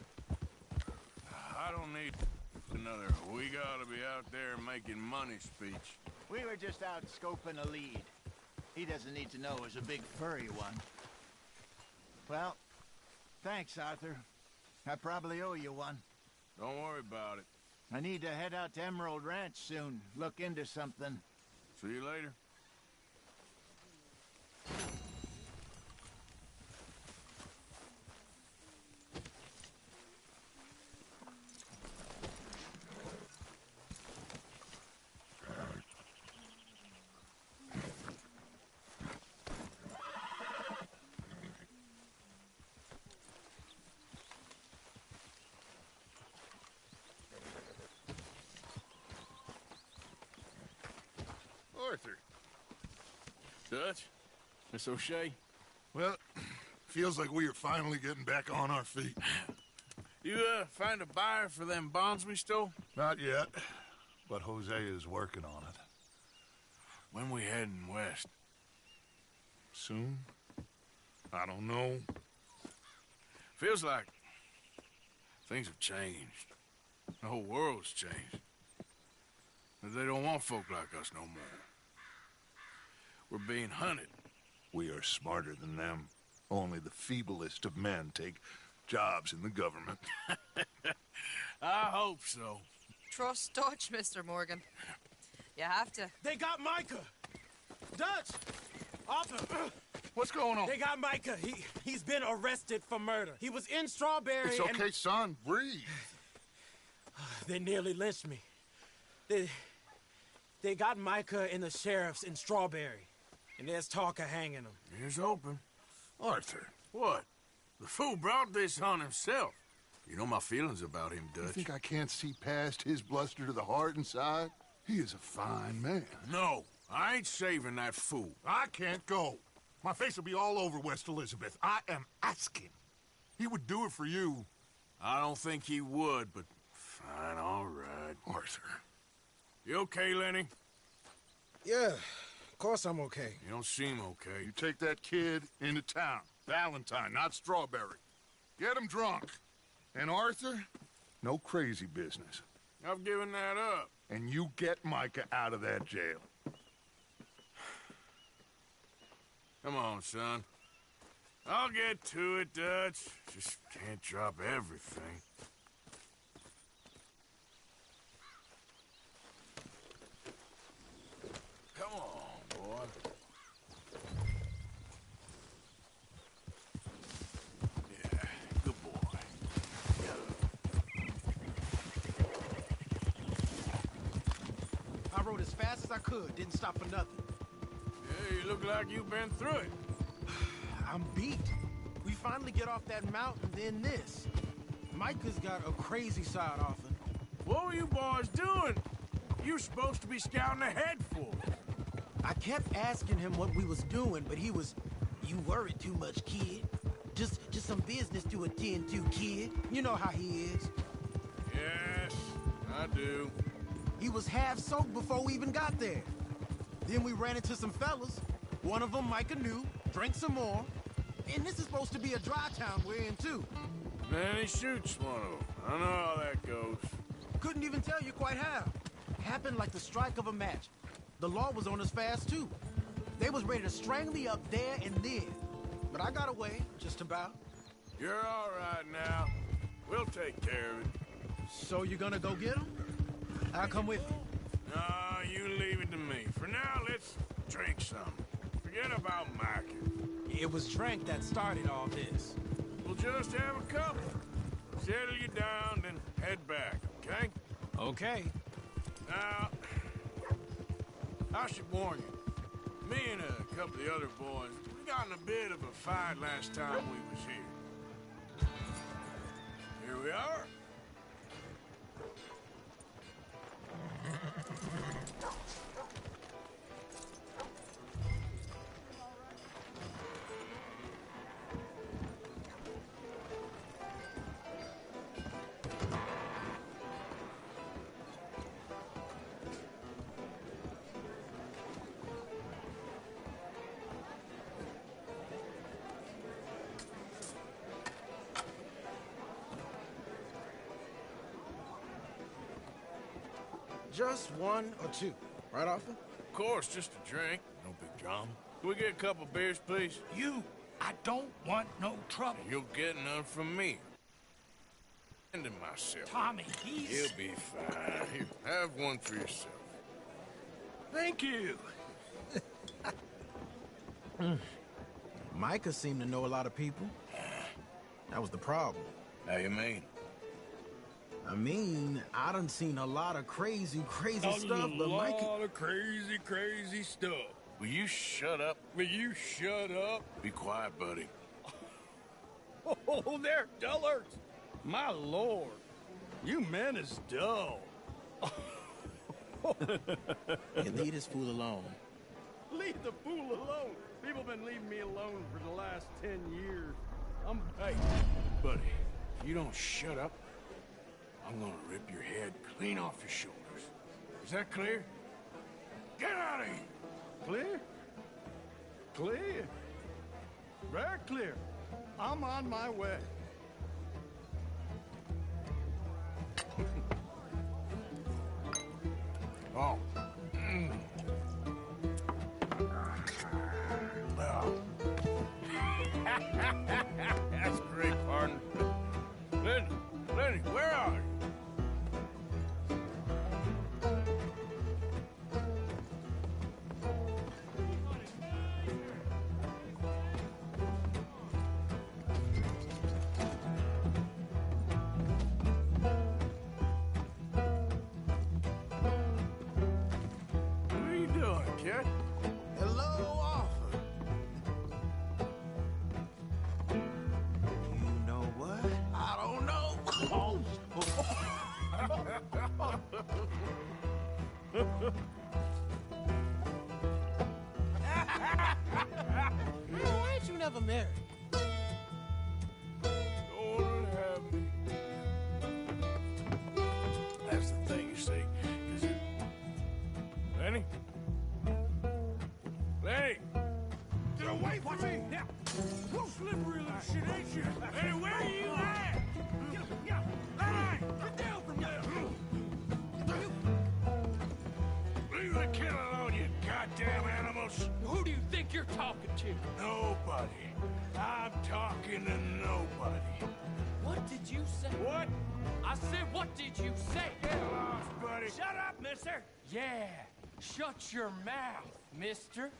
Speaker 3: I don't need another "we gotta be out there making money" speech.
Speaker 8: We were just out scoping a lead. He doesn't need to know it was a big furry one. Well, thanks, Arthur. I probably owe you one.
Speaker 3: Don't worry about it.
Speaker 8: I need to head out to Emerald Ranch soon. Look into something.
Speaker 3: See you later.
Speaker 5: Arthur.
Speaker 3: Dutch? Miss O'Shea?
Speaker 5: Well, feels like we are finally getting back on our feet.
Speaker 3: You, find a buyer for them bonds we stole?
Speaker 5: Not yet, but Jose is working on it.
Speaker 3: When we heading west?
Speaker 5: Soon? I don't know.
Speaker 3: Feels like things have changed. The whole world's changed. But they don't want folk like us no more. We're being hunted.
Speaker 5: We are smarter than them. Only the feeblest of men take jobs in the government.
Speaker 3: I hope so.
Speaker 12: Trust Dutch, Mr. Morgan. You have to.
Speaker 13: They got Micah! Dutch! Arthur!
Speaker 5: What's going on?
Speaker 13: They got Micah. He's been arrested for murder. He was in Strawberry.
Speaker 5: It's okay, son. Breathe.
Speaker 13: They nearly lynched me. They got Micah and the sheriffs in Strawberry. And there's talk of hanging him.
Speaker 3: Here's open.
Speaker 5: Arthur.
Speaker 3: What? The fool brought this on himself. You know my feelings about him, Dutch.
Speaker 5: You think I can't see past his bluster to the heart inside? He is a fine man.
Speaker 3: No, I ain't saving that fool.
Speaker 5: I can't go. My face will be all over West Elizabeth. I am asking. He would do it for you.
Speaker 3: I don't think he would, but fine, all right.
Speaker 5: Arthur.
Speaker 3: You okay, Lenny?
Speaker 13: Yeah, of course I'm okay.
Speaker 3: You don't seem okay.
Speaker 5: You take that kid into town. Valentine, not Strawberry. Get him drunk. And Arthur, no crazy business.
Speaker 3: I've given that up.
Speaker 5: And you get Micah out of that jail.
Speaker 3: Come on, son. I'll get to it, Dutch. Just can't drop everything. Come on, boy. Yeah, good boy.
Speaker 13: I rode as fast as I could, didn't stop for nothing.
Speaker 3: Yeah, you look like you've been through it.
Speaker 13: I'm beat. We finally get off that mountain, then this. Micah's got a crazy side often.
Speaker 3: What were you boys doing? You're supposed to be scouting ahead for.
Speaker 13: I kept asking him what we was doing, but he was, "You worry too much, kid. Just some business to attend to, kid. You know how he is."
Speaker 3: Yes, I do.
Speaker 13: He was half soaked before we even got there. Then we ran into some fellas. One of them Micah knew, drank some more. And this is supposed to be a dry town we're in, too.
Speaker 3: Then he shoots one of them. I know how that goes.
Speaker 13: Couldn't even tell you quite how. Happened like the strike of a match. The law was on us fast, too. They was ready to strangle me up there and then. But I got away, just about.
Speaker 3: You're all right now. We'll take care of it.
Speaker 13: So you gonna go get him? I'll come with you.
Speaker 3: No, you leave it to me. For now, let's drink some. Forget about Micah.
Speaker 13: It was drink that started all this.
Speaker 3: We'll just have a couple. Settle you down, then head back, okay?
Speaker 13: Okay.
Speaker 3: Now, I should warn you. Me and a couple of the other boys, we got in a bit of a fight last time we was here. Here we are.
Speaker 13: Just one or two, right, Arthur?
Speaker 3: Of course, just a drink. No big drama. Can we get a couple beers, please?
Speaker 1: I don't want no trouble.
Speaker 3: You'll get none from me. Ending myself.
Speaker 1: Tommy,
Speaker 3: He'll be fine. Have one for yourself.
Speaker 11: Thank you.
Speaker 13: Micah seemed to know a lot of people. That was the problem.
Speaker 3: How you mean?
Speaker 13: I mean, I done seen a lot of crazy stuff, but Micah...
Speaker 11: A lot of crazy stuff.
Speaker 3: Will you shut up?
Speaker 11: Will you shut up?
Speaker 3: Be quiet, buddy.
Speaker 11: Oh, they're dullards. My lord. You men is dull.
Speaker 13: Hey, leave this fool alone.
Speaker 11: Leave the fool alone. People been leaving me alone for the last 10 years. Hey, buddy, if you don't shut up, I'm gonna rip your head clean off your shoulders. Is that clear? Get out of here! Clear? Clear. Very clear. I'm on my way.
Speaker 3: Oh. Well. That's great, partner. Lenny, where are you?
Speaker 13: Why ain't you never married?
Speaker 3: Lord have me. That's the thing, you see. Lenny? Lenny! Get away from me! Now! Whoa, slippery little shit, ain't you? Lenny, where are you at? Lenny! Get down from there! Leave the kid alone, you goddamn animals!
Speaker 14: Who do you think you're talking to?
Speaker 3: Nobody. I'm talking to nobody.
Speaker 14: What did you say?
Speaker 3: What?
Speaker 14: I said, what did you say?
Speaker 3: Get lost, buddy.
Speaker 14: Shut up, mister. Yeah, shut your mouth, mister.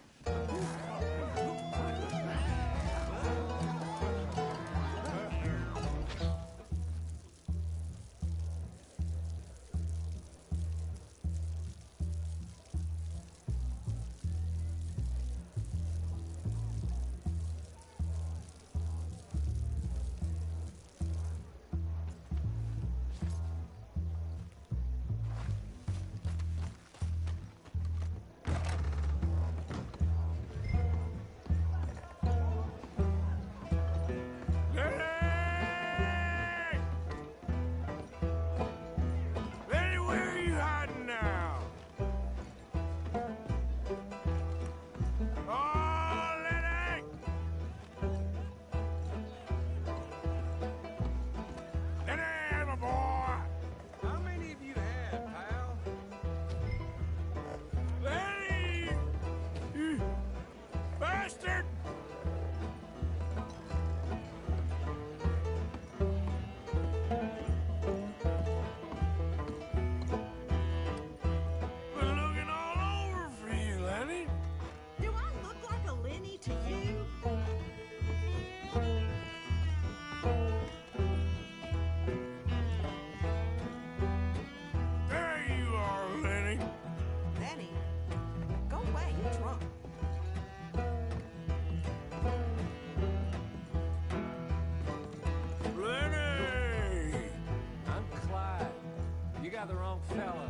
Speaker 14: The wrong fellow.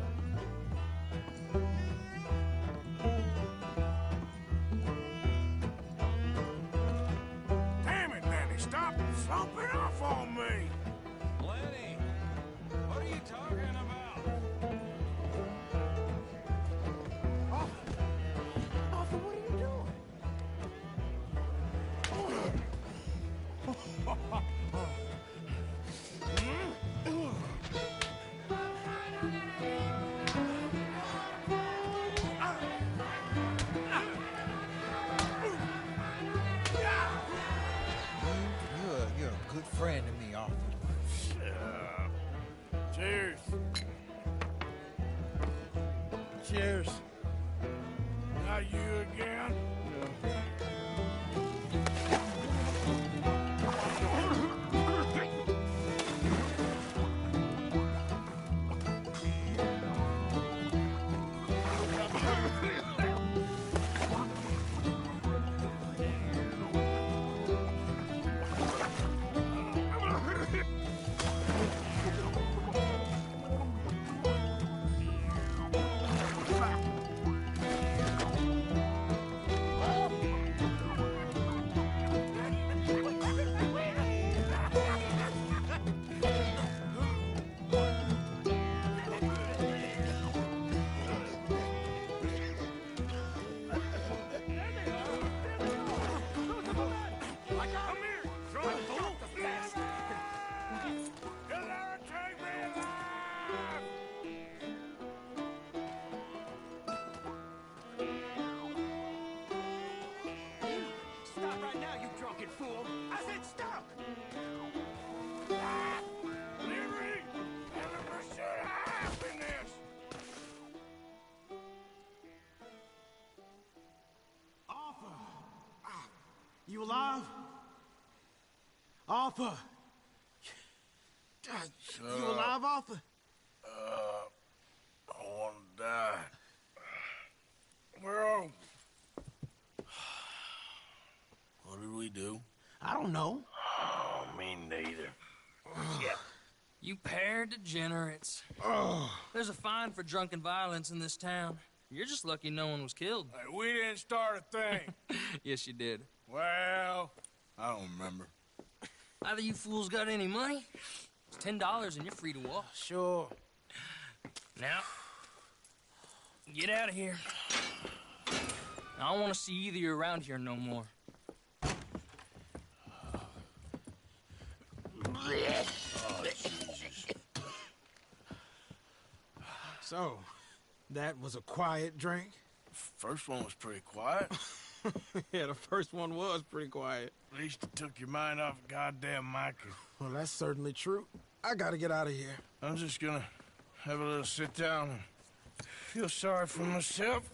Speaker 3: Damn it, Lenny, stop slumping off on me!
Speaker 14: Lenny, what are you talking about?
Speaker 13: Arthur, what are you doing?
Speaker 8: You're a good friend to me, Arthur.
Speaker 3: Shut up. Cheers.
Speaker 11: Cheers.
Speaker 3: Not you again?
Speaker 1: Stop right now, you drunken fool! I said stop!
Speaker 3: Leary! Never should happen this!
Speaker 13: Arthur! You alive? Arthur! You alive, Arthur?
Speaker 3: I want to die. Where are we? What did we do?
Speaker 13: I don't know.
Speaker 3: Oh, me neither.
Speaker 14: Yeah. You pair degenerates. There's a fine for drunken violence in this town. You're just lucky no one was killed.
Speaker 3: Hey, we didn't start a thing.
Speaker 14: Yes, you did.
Speaker 3: Well, I don't remember.
Speaker 14: Either you fools got any money, it's $10 and you're free to walk.
Speaker 13: Sure.
Speaker 14: Now, get out of here. I don't want to see either of you around here no more.
Speaker 3: Oh, Jesus.
Speaker 13: So, that was a quiet drink?
Speaker 3: First one was pretty quiet.
Speaker 13: Yeah, the first one was pretty quiet.
Speaker 3: At least it took your mind off goddamn Micah.
Speaker 13: Well, that's certainly true. I gotta get out of here.
Speaker 3: I'm just gonna have a little sit down and feel sorry for myself.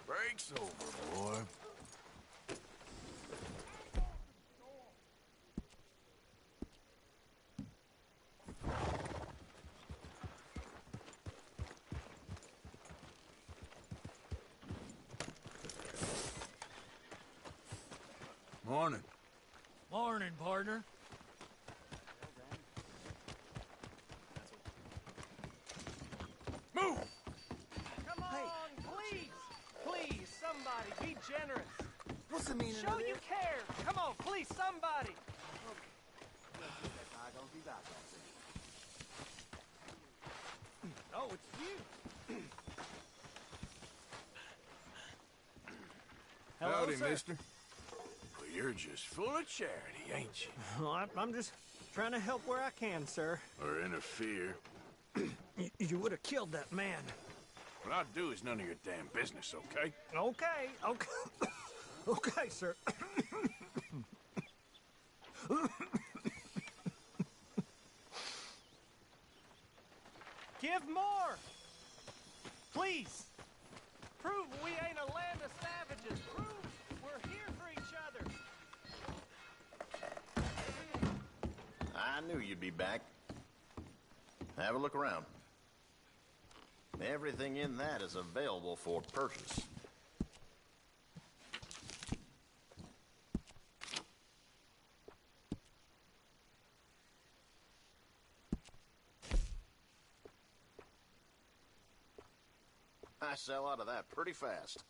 Speaker 3: Break's over, boy. Morning.
Speaker 14: Morning, partner.
Speaker 3: Move!
Speaker 4: Come on, please! Please, somebody, be generous.
Speaker 13: What's the meaning
Speaker 4: Show
Speaker 13: of
Speaker 4: you
Speaker 13: this?
Speaker 4: care. Come on, please, somebody. Oh, it's you.
Speaker 3: Hello, howdy,
Speaker 4: sir.
Speaker 3: mister. Well, you're just full of charity, ain't you?
Speaker 4: Well, I'm just trying to help where I can, sir.
Speaker 3: Or interfere.
Speaker 4: You would have killed that man.
Speaker 3: What I do is none of your damn business, okay?
Speaker 4: Okay. Okay, sir. Give more! Please! Prove we ain't a land of savages! Prove we're here for each other!
Speaker 15: I knew you'd be back. Have a look around. Everything in that is available for purchase. I sell out of that pretty fast.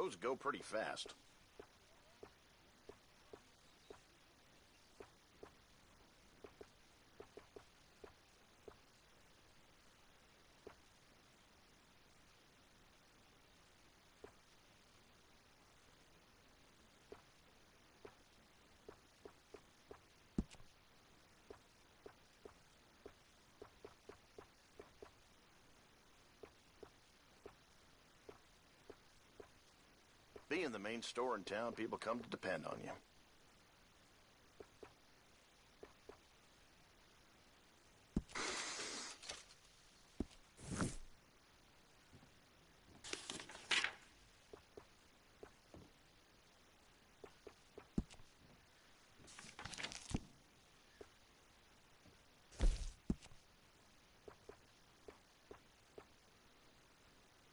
Speaker 15: Those go pretty fast. Being the main store in town, people come to depend on you.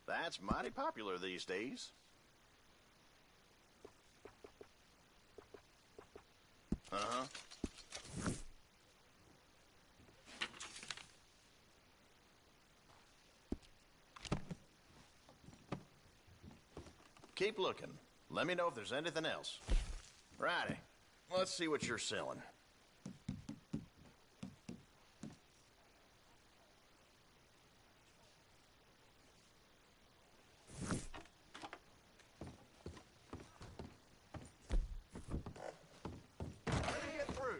Speaker 15: That's mighty popular these days. Uh-huh. Keep looking. Let me know if there's anything else. Righty. Let's see what you're selling.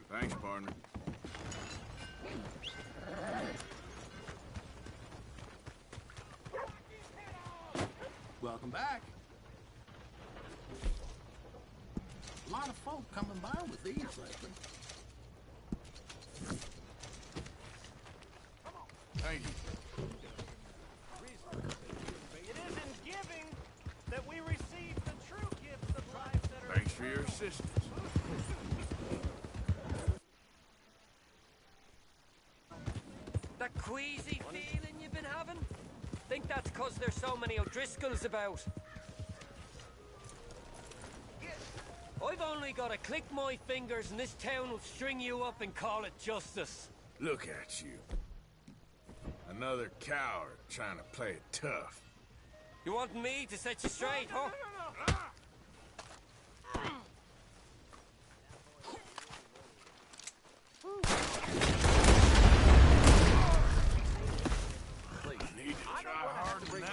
Speaker 3: Thanks, partner.
Speaker 13: Welcome back. A lot of folk coming by with these lately.
Speaker 3: Thank you.
Speaker 1: It is in giving that we receive the true gifts of life that are...
Speaker 3: Thanks for your assistance.
Speaker 16: That queasy feeling you've been having? Think that's 'cause there's so many O'Driscolls about. I've only got to click my fingers and this town will string you up and call it justice.
Speaker 3: Look at you. Another coward trying to play it tough.
Speaker 16: You want me to set you straight, huh?
Speaker 3: Need to try harder than that.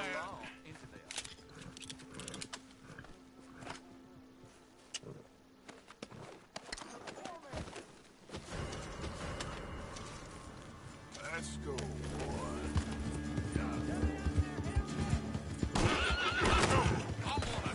Speaker 3: Let's go, boy. I'm gonna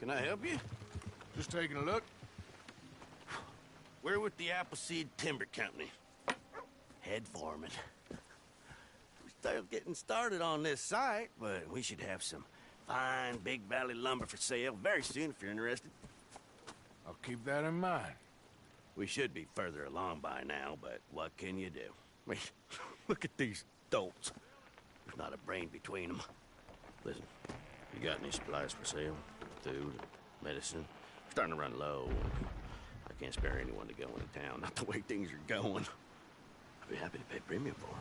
Speaker 11: Can I help you?
Speaker 3: Just taking a look.
Speaker 11: We're with the Appleseed Timber Company. Head foreman. We're still getting started on this site, but we should have some fine Big Valley lumber for sale very soon if you're interested.
Speaker 3: I'll keep that in mind.
Speaker 11: We should be further along by now, but what can you do? I mean, look at these dolts. There's not a brain between them. Listen, you got any supplies for sale? Food, medicine? We're starting to run low. I can't spare anyone to go into town, not the way things are going. I'd be happy to pay premium for them.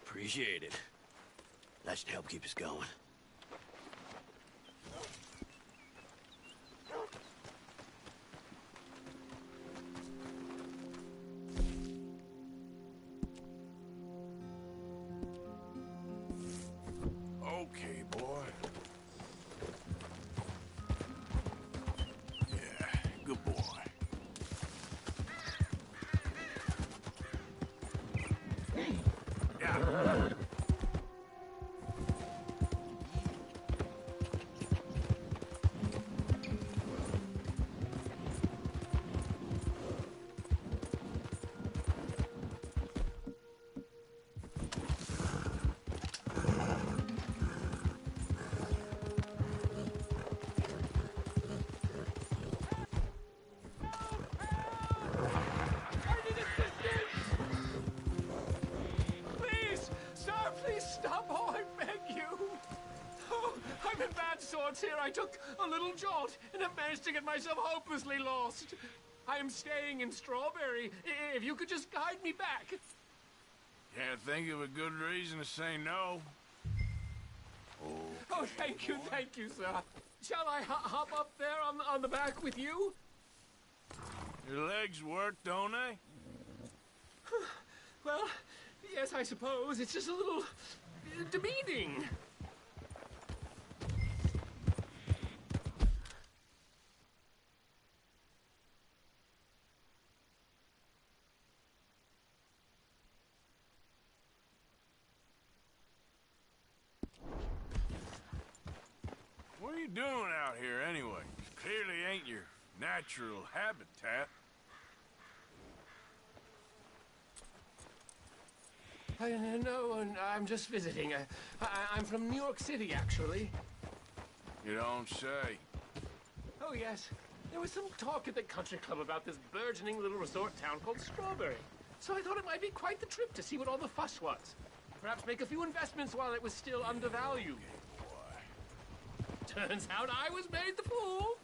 Speaker 11: Appreciate it. That should help keep us going.
Speaker 3: Okay, boy. Yeah, good boy. Yeah.
Speaker 16: Please! Sir, please stop! Oh, I beg you! Oh, I'm in bad sorts here. I took a little jolt and have managed to get myself hopelessly lost. I am staying in Strawberry. If you could just guide me back.
Speaker 3: Can't think of a good reason to say no.
Speaker 16: Oh, thank you, sir. Shall I hop up there on the back with you?
Speaker 3: Your legs work, don't they?
Speaker 16: Well, yes, I suppose. It's just a little demeaning.
Speaker 3: What are you doing out here anyway? Clearly ain't your natural habitat.
Speaker 16: No, I'm just visiting. I'm from New York City, actually.
Speaker 3: You don't say.
Speaker 16: Oh, yes. There was some talk at the country club about this burgeoning little resort town called Strawberry. So I thought it might be quite the trip to see what all the fuss was. Perhaps make a few investments while it was still undervalued. Turns out I was made the fool.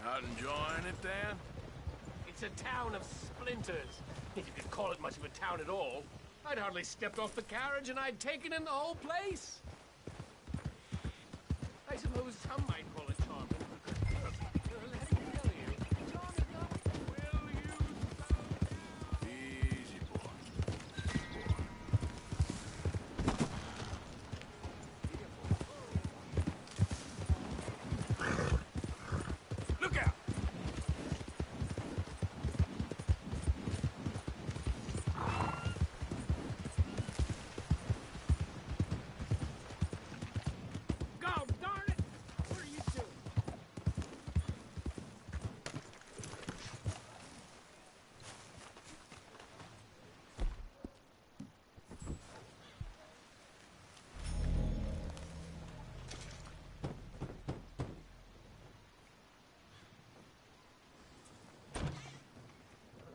Speaker 3: Not enjoying it, then?
Speaker 16: It's a town of splinters, if you could call it much of a town at all. I'd hardly stepped off the carriage and I'd taken in the whole place. I suppose some might call it charming. Let me tell you, charm is not will you.
Speaker 3: Easy, boy. Look out!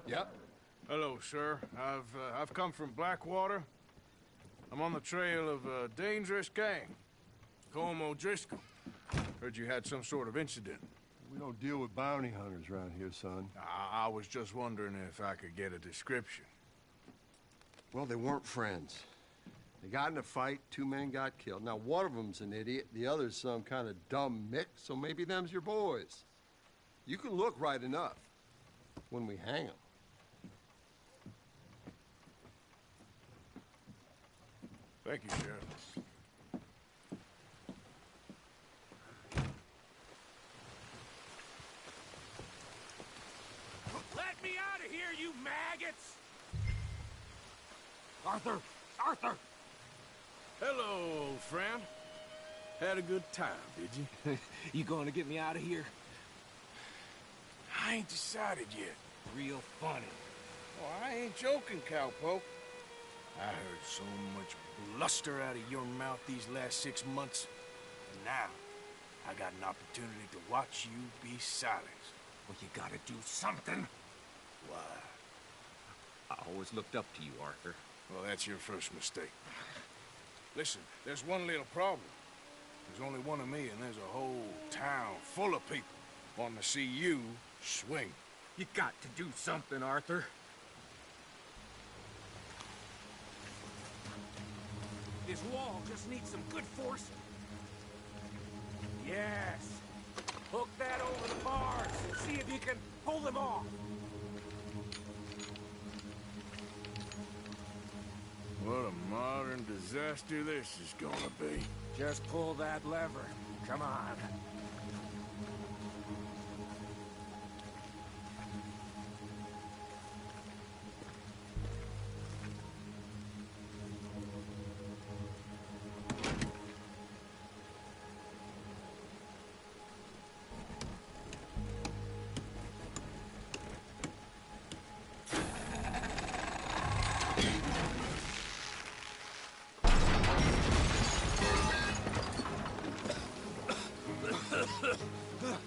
Speaker 11: Yep.
Speaker 3: Hello, sir. I've come from Blackwater. I'm on the trail of a dangerous gang. Colm O'Driscoll. Heard you had some sort of incident.
Speaker 17: We don't deal with bounty hunters around here, son.
Speaker 3: I was just wondering if I could get a description.
Speaker 17: Well, they weren't friends. They got in a fight, 2 men got killed. Now, one of them's an idiot, the other's some kind of dumb mick, so maybe them's your boys. You can look right enough when we hang them.
Speaker 3: Thank you, Sheriff.
Speaker 1: Let me out of here, you maggots!
Speaker 11: Arthur! Arthur!
Speaker 3: Hello, old friend. Had a good time, did you?
Speaker 11: You going to get me out of here?
Speaker 3: I ain't decided yet.
Speaker 11: Real funny.
Speaker 3: Oh, I ain't joking, cowpoke. I heard so much bluster out of your mouth these last 6 months. And now, I got an opportunity to watch you be silenced.
Speaker 11: Well, you gotta do something.
Speaker 3: Why?
Speaker 11: I always looked up to you, Arthur.
Speaker 3: Well, that's your first mistake. Listen, there's one little problem. There's only one of me, and there's a whole town full of people wanting to see you swing.
Speaker 11: You got to do something, Arthur.
Speaker 1: This wall just needs some good force. Yes. Hook that over the bars. See if you can pull them off.
Speaker 3: What a modern disaster this is gonna be.
Speaker 1: Just pull that lever. Come on.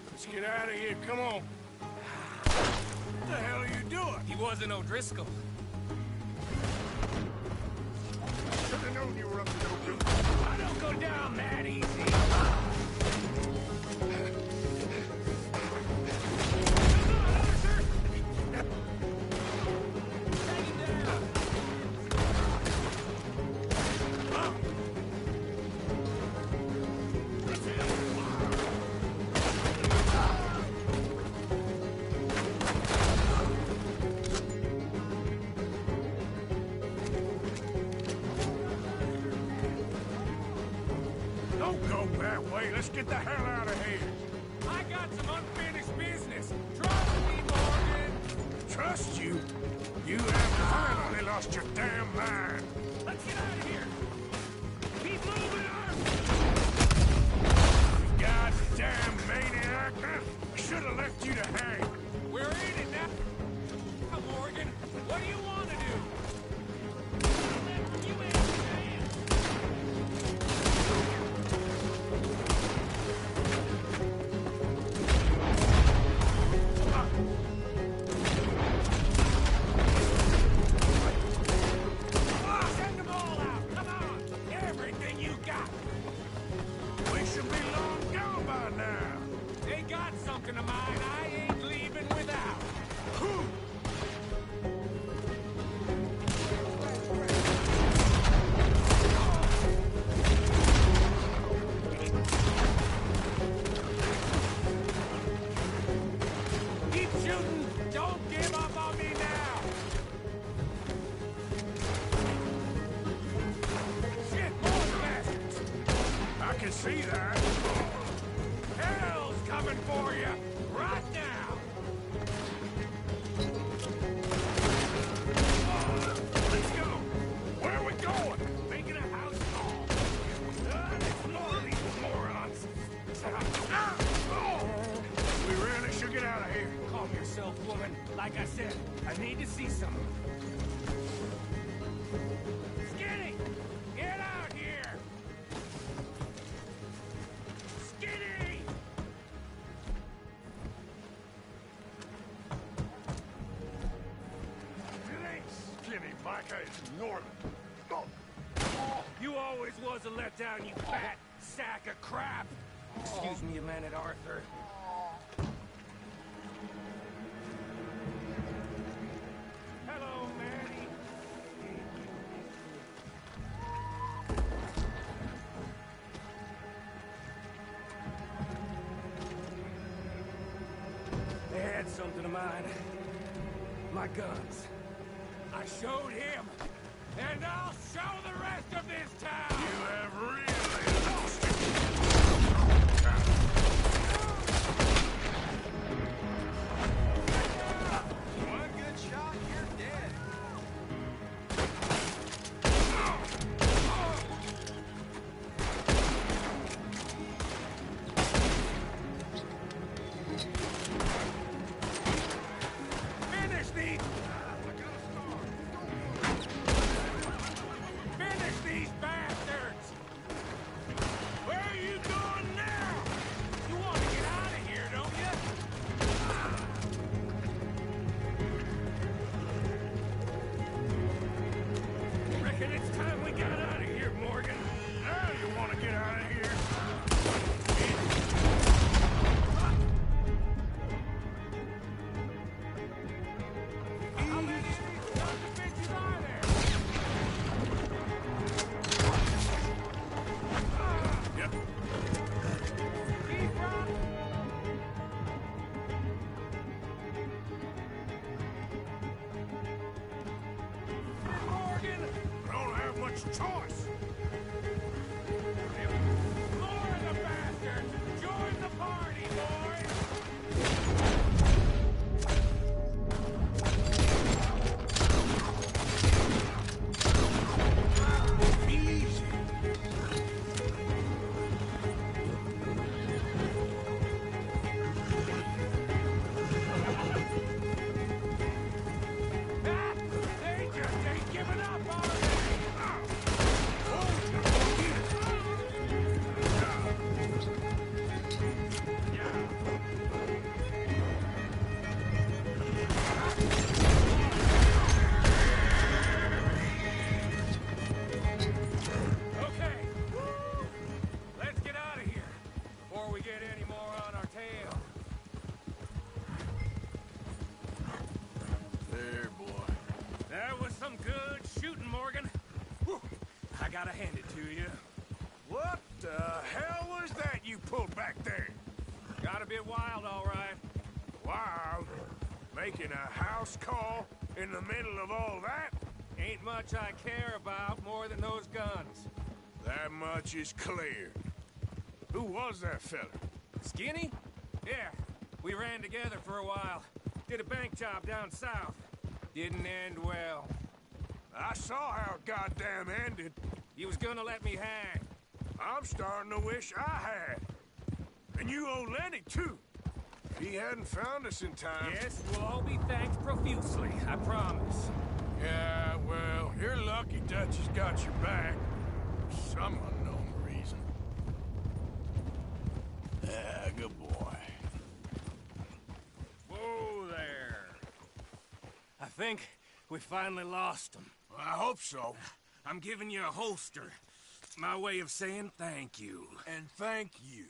Speaker 3: Let's get out of here, come on. What the hell are you doing?
Speaker 14: He wasn't O'Driscoll.
Speaker 3: Should have known you were up to no good.
Speaker 1: I don't go down that easy.
Speaker 3: Don't go that way. Let's get the hell out of here.
Speaker 1: I got some unfinished business. Trust me, Morgan.
Speaker 3: Trust you? You have finally lost your damn mind.
Speaker 1: Let's get out of here. Keep moving,
Speaker 3: Goddamn maniac. I should have left you to hang.
Speaker 1: We're in it now. Come, Morgan. What do you want to do? You ain't saying. Send them all out. Come on. Everything you got.
Speaker 3: We should be long gone by now.
Speaker 1: They got something of mine I ain't leaving without. Keep shooting. Don't give up on me now. Shit, more bastards.
Speaker 3: I can see that.
Speaker 1: Hell's coming for you right now. Let's go.
Speaker 3: Where are we going?
Speaker 1: Making a house call. There's more of these morons.
Speaker 3: We really should get out of here.
Speaker 1: Calm yourself, woman. Like I said, I need to see something. Skinny! Get out here! Skinny!
Speaker 3: Micah is Norman.
Speaker 1: You always was a letdown, you fat sack of crap. Excuse me a minute, Arthur. Hello, Maddie. They had something of mine. My guns. I showed him, and I'll show the rest of this town!
Speaker 3: You have really lost it!
Speaker 4: One good shot, you're dead.
Speaker 1: Finish these! Finish these bastards! Where are you going now? You want to get out of here, don't you? Reckon it's time we got out of here, Morgan.
Speaker 3: Now you want to get out of here?
Speaker 1: How many of these sons of bitches are there?
Speaker 3: Yep.
Speaker 1: Keep running. Morgan!
Speaker 3: I don't have much choice.
Speaker 1: More of the bastards! Join the party, boys!
Speaker 3: Easy.
Speaker 1: Ah, they just ain't giving up already! Okay. Let's get out of here before we get any more on our tail.
Speaker 3: There, boy.
Speaker 1: That was some good shooting, Morgan. Whew. I gotta hand it to you.
Speaker 3: What the hell was that you pulled back there?
Speaker 1: Got a bit wild, all right.
Speaker 3: Wild? Making a house call in the middle of all that?
Speaker 1: Ain't much I care about more than those guns.
Speaker 3: That much is clear. Who was that fella?
Speaker 1: Skinny? Yeah, we ran together for a while. Did a bank job down south. Didn't end well.
Speaker 3: I saw how it goddamn ended.
Speaker 1: He was gonna let me hang.
Speaker 3: I'm starting to wish I had. And you owe Lenny, too. If he hadn't found us in time...
Speaker 1: Yes, we'll all be thanked profusely, I promise.
Speaker 3: Yeah, well, you're lucky Dutch has got your back. For some unknown reason. Yeah, good boy.
Speaker 1: Whoa there. I think we finally lost him.
Speaker 3: Well, I hope so.
Speaker 1: I'm giving you a holster. My way of saying thank you.
Speaker 3: And thank you.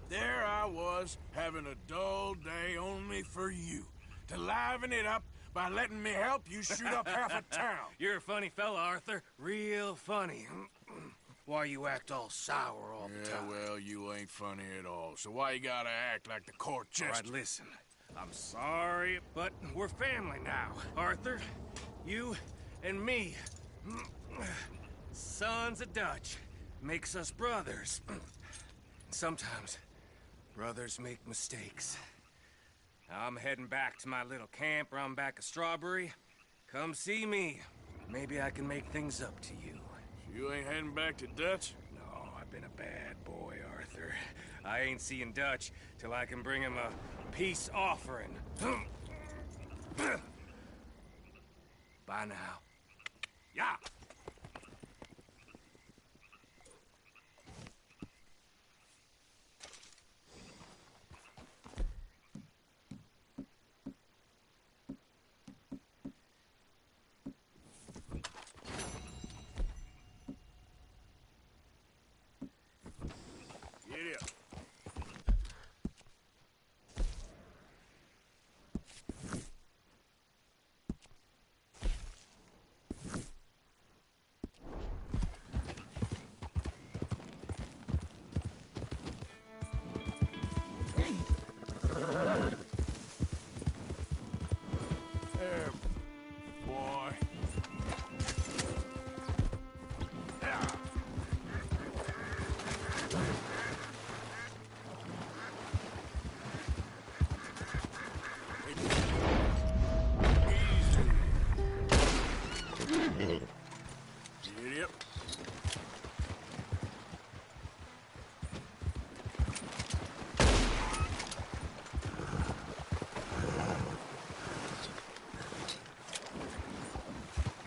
Speaker 3: There I was, having a dull day only for you. To liven it up by letting me help you shoot up half a town.
Speaker 1: You're a funny fella, Arthur. Real funny. Why you act all sour all the time?
Speaker 3: Yeah, well, you ain't funny at all. So why you gotta act like the court jester?
Speaker 1: All right, listen. I'm sorry, but we're family now. Arthur, you and me. Sons of Dutch. Makes us brothers. Sometimes brothers make mistakes. I'm heading back to my little camp around back of Strawberry. Come see me. Maybe I can make things up to you.
Speaker 3: You ain't heading back to Dutch?
Speaker 1: No, I've been a bad boy, Arthur. I ain't seeing Dutch till I can bring him a peace offering. Bye now. Yeah.
Speaker 3: Giddy up.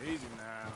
Speaker 3: Easy now.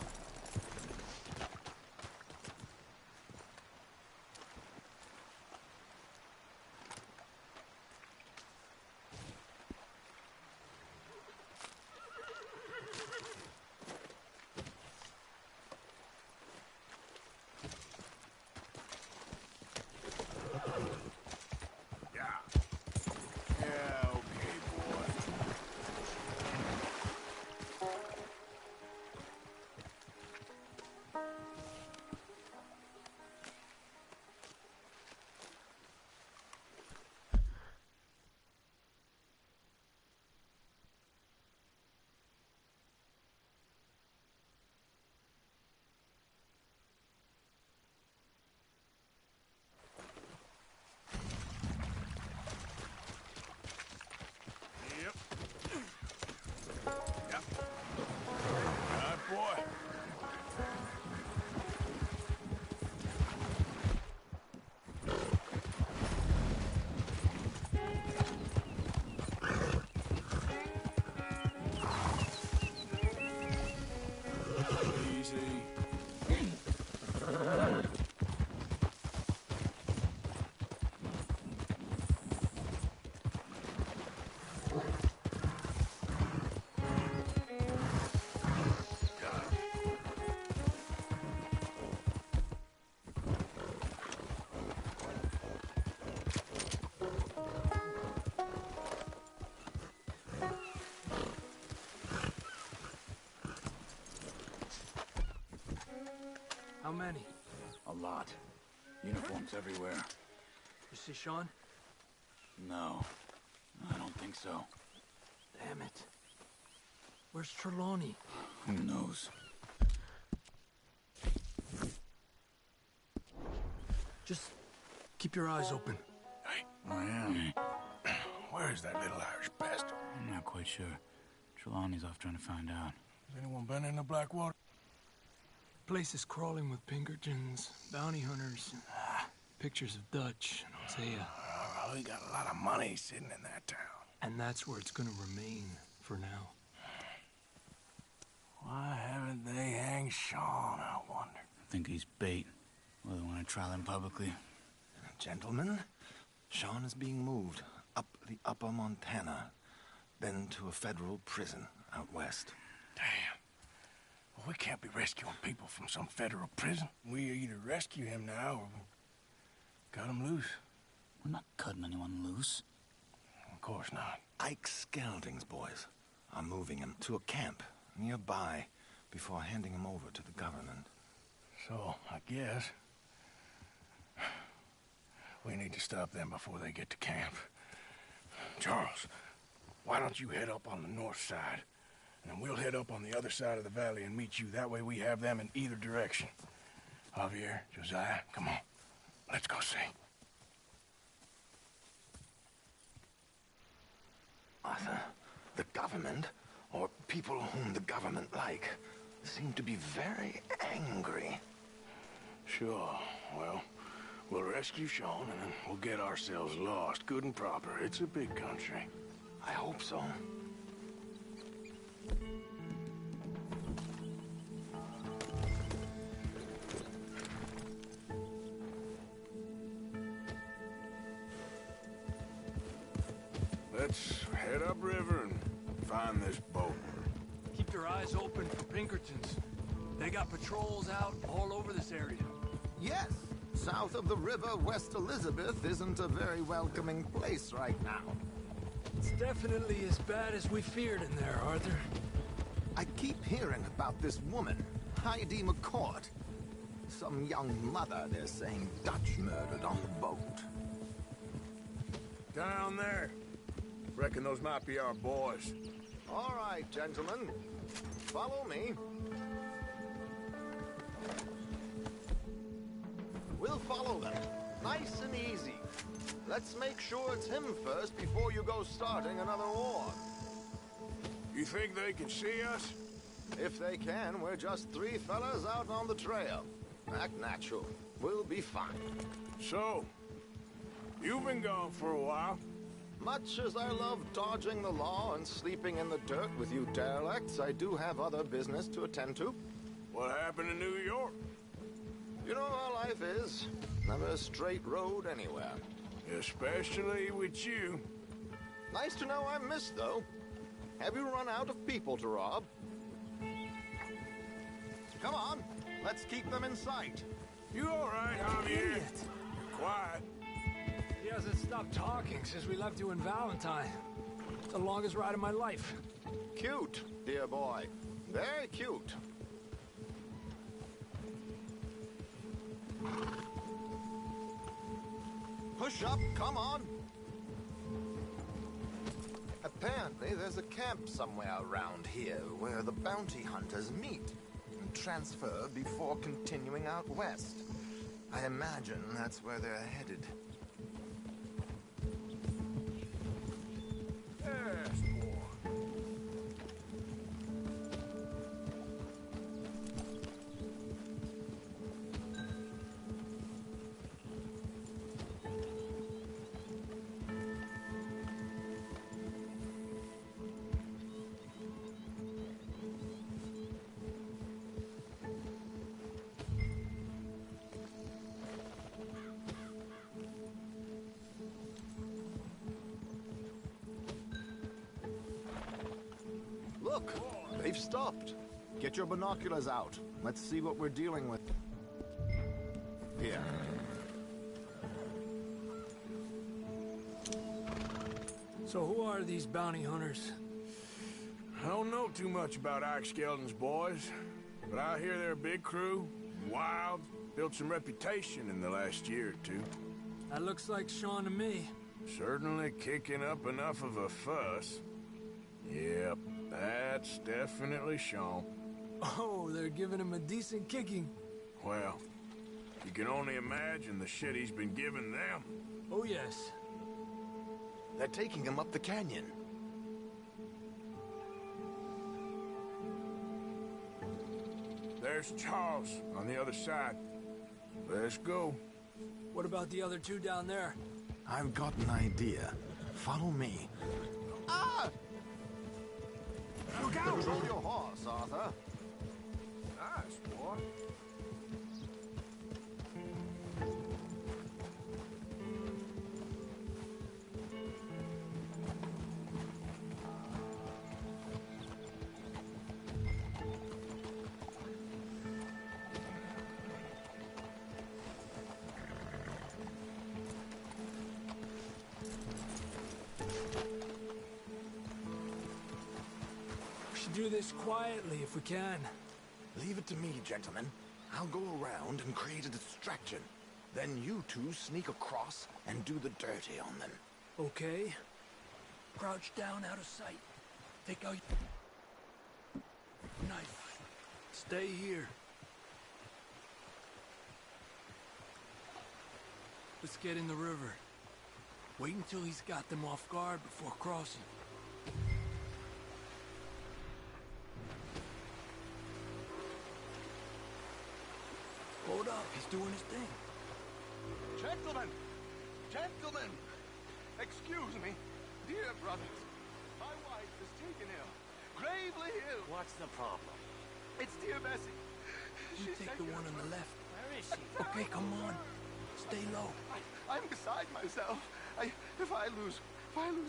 Speaker 16: How many?
Speaker 11: A lot. Uniforms everywhere.
Speaker 16: You see Sean?
Speaker 11: No, I don't think so.
Speaker 16: Damn it. Where's Trelawney?
Speaker 11: Who knows?
Speaker 16: Just keep your eyes open.
Speaker 11: I am.
Speaker 3: Where is that little Irish bastard?
Speaker 11: I'm not quite sure. Trelawney's off trying to find out.
Speaker 3: Has anyone been in the Blackwater?
Speaker 16: Place is crawling with Pinkertons, bounty hunters, pictures of Dutch and Hosea.
Speaker 3: Oh, he got a lot of money sitting in that town.
Speaker 16: And that's where it's gonna remain for now.
Speaker 3: Why haven't they hanged Sean, I wonder?
Speaker 11: I think he's bait. Well, they want to trial him publicly.
Speaker 18: Gentlemen, Sean is being moved up the upper Montana, then to a federal prison out west.
Speaker 3: Damn. Well, we can't be rescuing people from some federal prison. We either rescue him now or cut him loose.
Speaker 11: We're not cutting anyone loose.
Speaker 3: Of course not.
Speaker 18: Ike Skelding's boys are moving him to a camp nearby before handing him over to the government.
Speaker 3: So, I guess we need to stop them before they get to camp. Charles, why don't you head up on the north side? And we'll head up on the other side of the valley and meet you. That way we have them in either direction. Javier, Josiah, come on. Let's go see.
Speaker 18: Arthur, the government, or people whom the government like, seem to be very angry.
Speaker 3: Sure. Well, we'll rescue Sean and then we'll get ourselves lost, good and proper. It's a big country.
Speaker 18: I hope so.
Speaker 3: Let's head upriver and find this boat.
Speaker 16: Keep your eyes open for Pinkertons. They got patrols out all over this area.
Speaker 18: Yes, south of the river, West Elizabeth isn't a very welcoming place right now.
Speaker 16: It's definitely as bad as we feared in there, Arthur.
Speaker 18: I keep hearing about this woman, Heidi McCourt. Some young mother, they're saying, Dutch murdered on the boat.
Speaker 3: Down there. Reckon those might be our boys.
Speaker 18: All right, gentlemen. Follow me. We'll follow them. Nice and easy. Let's make sure it's him first before you go starting another war.
Speaker 3: You think they can see us?
Speaker 18: If they can, we're just three fellas out on the trail. Act natural. We'll be fine.
Speaker 3: So, you've been gone for a while.
Speaker 18: Much as I love dodging the law and sleeping in the dirt with you derelicts, I do have other business to attend to.
Speaker 3: What happened in New York?
Speaker 18: You know how life is. Never a straight road anywhere.
Speaker 3: Especially with you.
Speaker 18: Nice to know I'm missed, though. Have you run out of people to rob? Come on, let's keep them in sight.
Speaker 3: You all right, Javier? You're quiet.
Speaker 16: He hasn't stopped talking since we left you in Valentine. It's the longest ride of my life.
Speaker 18: Cute, dear boy. Very cute. Push up, come on. Apparently, there's a camp somewhere around here where the bounty hunters meet and transfer before continuing out west. I imagine that's where they're headed.
Speaker 3: Yes, boy.
Speaker 18: Look, they've stopped. Get your binoculars out. Let's see what we're dealing with. Here.
Speaker 16: So who are these bounty hunters?
Speaker 3: I don't know too much about Ike Skeldon's boys, but I hear they're a big crew, wild, built some reputation in the last year or two.
Speaker 16: That looks like Sean to me.
Speaker 3: Certainly kicking up enough of a fuss. Yep, that's definitely Sean.
Speaker 16: Oh, they're giving him a decent kicking.
Speaker 3: Well, you can only imagine the shit he's been giving them.
Speaker 16: Oh, yes.
Speaker 18: They're taking him up the canyon.
Speaker 3: There's Charles on the other side. Let's go.
Speaker 16: What about the other two down there?
Speaker 18: I've got an idea. Follow me. Ah!
Speaker 16: Look out!
Speaker 18: Control your horse, Arthur.
Speaker 3: Nice, boy.
Speaker 16: We should do this quietly if we can.
Speaker 18: Leave it to me, gentlemen. I'll go around and create a distraction. Then you two sneak across and do the dirty on them.
Speaker 16: Okay. Crouch down out of sight. Take out your knife. Stay here. Let's get in the river. Wait until he's got them off guard before crossing. Hold up, he's doing his thing.
Speaker 18: Gentlemen! Gentlemen! Excuse me, dear brothers. My wife is taken ill. Gravely ill.
Speaker 19: What's the problem?
Speaker 18: It's dear Bessie.
Speaker 16: You take the one on the left.
Speaker 19: Where is she?
Speaker 16: Okay, come on. Stay low.
Speaker 18: I'm beside myself. If I lose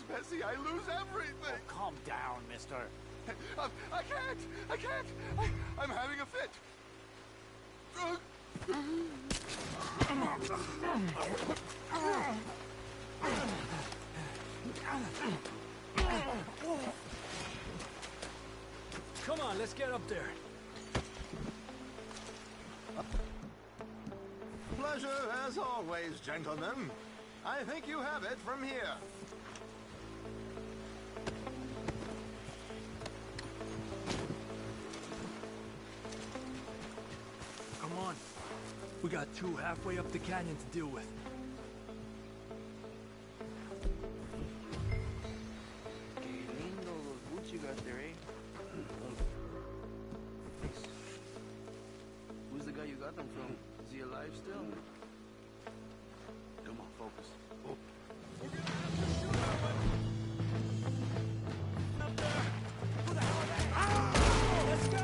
Speaker 18: Bessie, I lose everything.
Speaker 19: Oh, calm down, mister.
Speaker 18: I can't. I'm having a fit.
Speaker 16: Come on, let's get up there.
Speaker 18: Pleasure as always, gentlemen. I think you have it from here.
Speaker 16: Come on. We got two halfway up the canyon to deal with.
Speaker 4: Qué lindo los boots you got there, eh?
Speaker 20: alive still? Come on, focus. Oh.
Speaker 16: Let's go!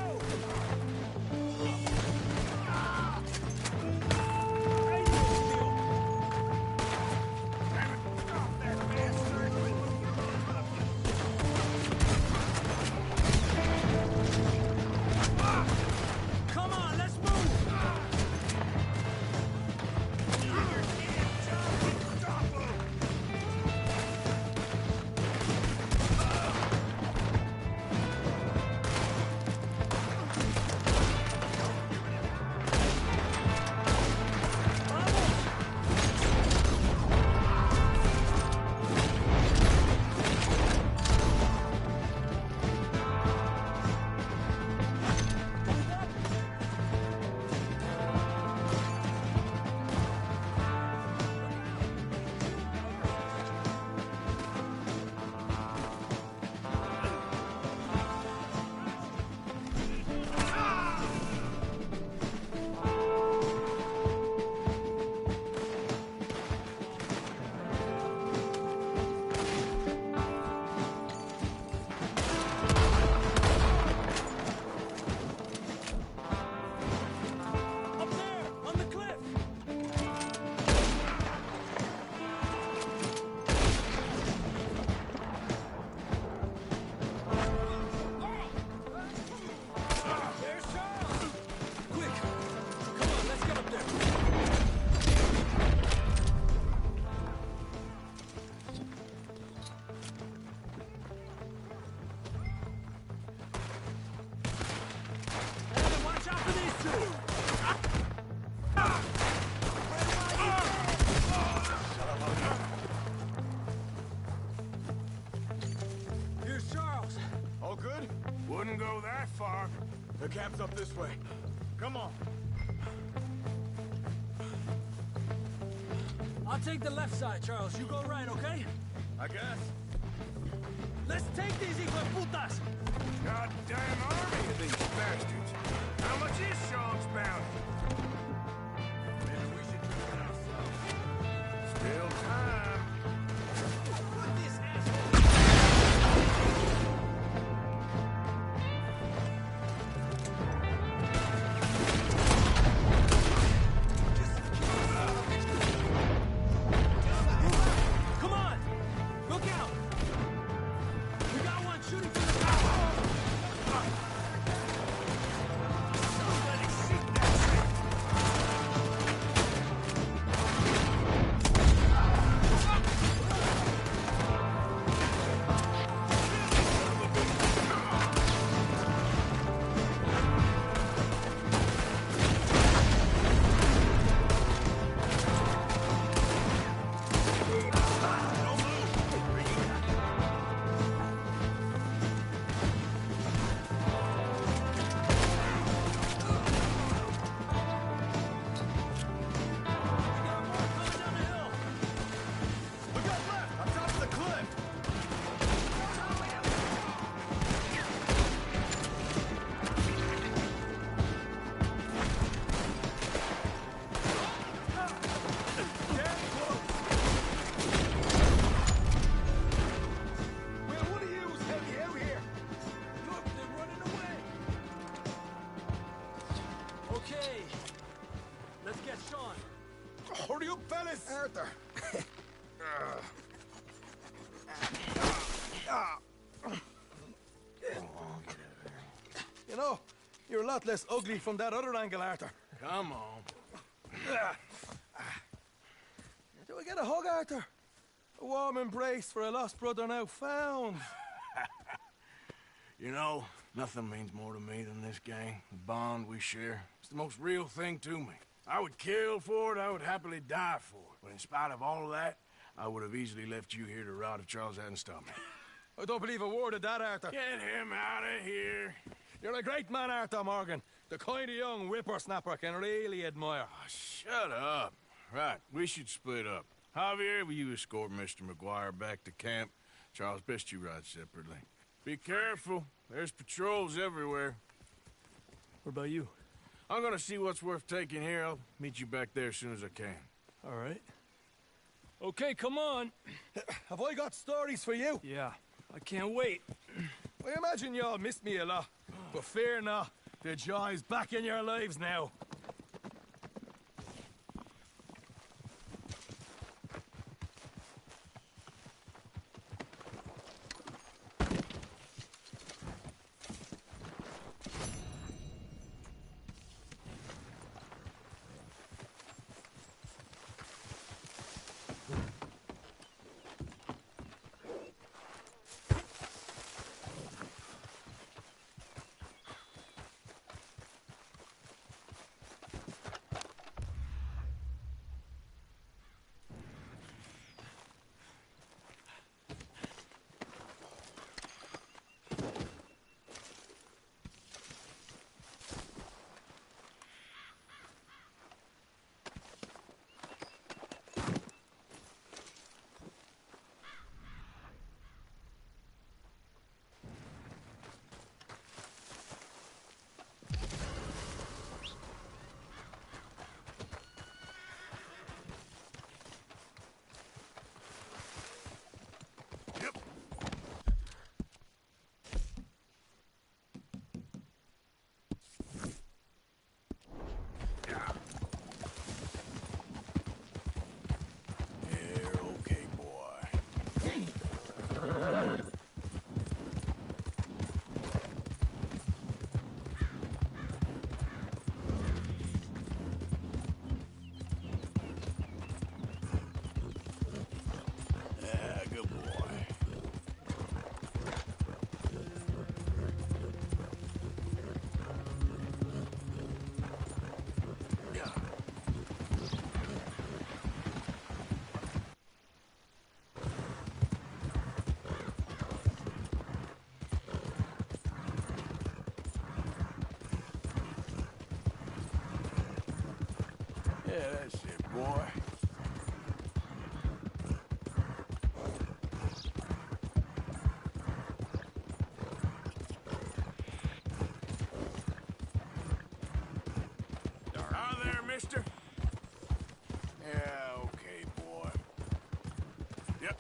Speaker 16: Come on, let's move!
Speaker 3: Wouldn't go that far.
Speaker 11: The camp's up this way. Come on.
Speaker 16: I'll take the left side, Charles. You go right, okay?
Speaker 11: I guess.
Speaker 16: Let's take these hijueputas!
Speaker 3: Goddamn army of these bastards. How much is Sean's bounty?
Speaker 11: Maybe we should do it ourselves.
Speaker 3: Still time.
Speaker 16: Put this Come on! Look out! We got one shooting from the top! Somebody shoot that Okay. Let's get Sean.
Speaker 11: Hurry up, fellas!
Speaker 6: Arthur.
Speaker 16: You know, you're a lot less ugly from that other angle, Arthur.
Speaker 3: Come on.
Speaker 16: Do we get a hug, Arthur? A warm embrace for a lost brother now found.
Speaker 3: You know, nothing means more to me than this gang, the bond we share. It's the most real thing to me. I would kill for it, I would happily die for it. But in spite of all of that, I would have easily left you here to rot if Charles hadn't stopped me.
Speaker 16: I don't believe a word of that, Arthur.
Speaker 3: Get him out of here.
Speaker 16: You're a great man, Arthur Morgan. The kind of young whippersnapper I can really admire.
Speaker 3: Oh, shut up. Right, we should split up. Javier, will you escort Mr. McGuire back to camp? Charles, best you ride separately. Be careful. There's patrols everywhere.
Speaker 16: What about you?
Speaker 3: I'm gonna see what's worth taking here. I'll meet you back there as soon as I can.
Speaker 16: All right. Okay, come on.
Speaker 20: Have I got stories for you?
Speaker 16: Yeah, I can't wait.
Speaker 20: I imagine y'all missed me a lot, but fear not, the joy's back in your lives now.
Speaker 3: Yeah, that's it, boy. Hi there, mister. Yeah, okay, boy. Yep.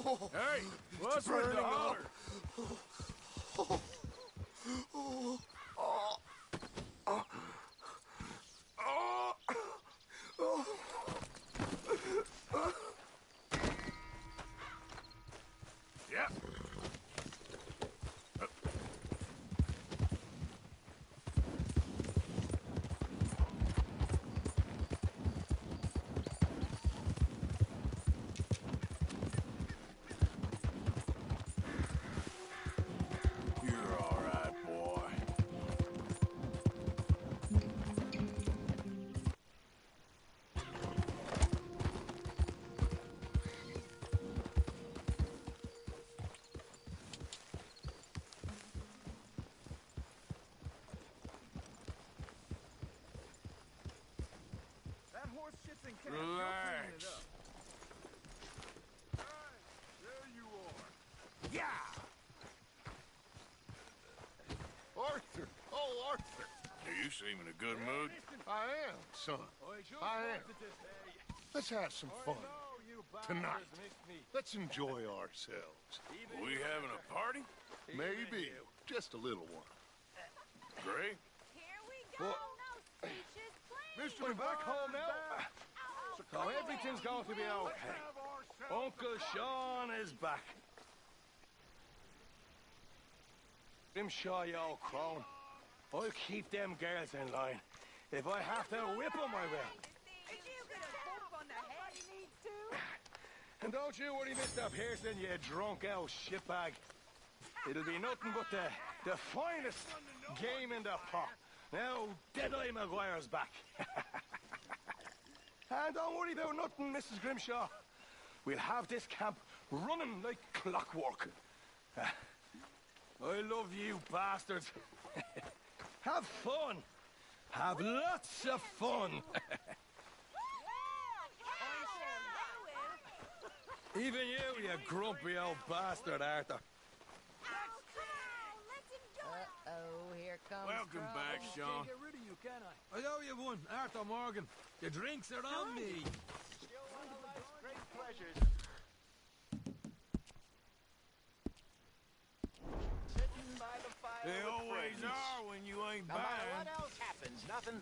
Speaker 3: Hey, what's with the holler? Yeah. You're all right, boy.
Speaker 6: That horse shits in camp.
Speaker 3: Relax.
Speaker 5: There you are.
Speaker 3: Yeah!
Speaker 5: Arthur! Oh, Arthur!
Speaker 3: You seem in a good mood.
Speaker 5: I am, son. I am. Let's have some fun. Tonight. Let's enjoy ourselves.
Speaker 3: We having a party?
Speaker 5: Maybe. Just a little one.
Speaker 3: Great.
Speaker 5: What?
Speaker 20: Mister, we're back home now. So everything's going to be okay. Uncle Sean is back. Grimshaw, you old crone. I'll keep them girls in line. If I have to whip them, I will. And don't you worry, Mr. Pearson, you drunk old shitbag. It'll be nothing but the finest game in the pot. Now, Deadeye Maguire's back. And don't worry about nothing, Mrs. Grimshaw. We'll have this camp running like clockwork. I love you bastards. Have fun. Have lots of fun. Even you, you grumpy old bastard, Arthur.
Speaker 12: Uh-oh, here comes
Speaker 3: Welcome back, Sean.
Speaker 20: Get rid of you, can I owe you one, Arthur Morgan. The drinks are on me.
Speaker 8: Great pleasures. Sitting by the fire
Speaker 3: They
Speaker 8: with
Speaker 3: always
Speaker 8: friends.
Speaker 3: are when you ain't
Speaker 8: No matter
Speaker 3: buying.
Speaker 8: what else happens, nothing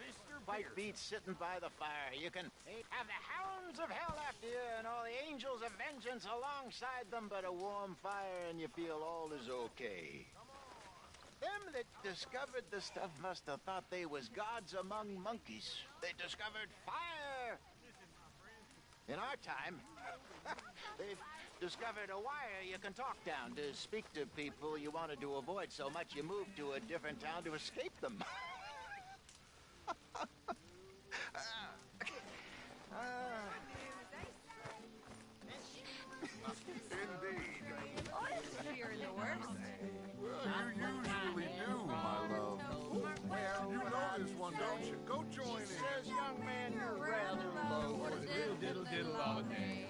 Speaker 8: quite beats sitting by the fire. You can have the hounds of hell after you and all the angels of vengeance alongside them, but a warm fire and you feel all is okay. Them that discovered the stuff must have thought they was gods among monkeys. They discovered fire. In our time, they've discovered a wire you can talk down to speak to people you wanted to avoid so much you moved to a different town to escape them.
Speaker 5: Indeed.
Speaker 12: You're in the worst.
Speaker 5: Well, you usually do, my love. You know this one, don't you? Go join in.
Speaker 8: Says young man, you're rather low.
Speaker 20: Diddle, diddle, all day.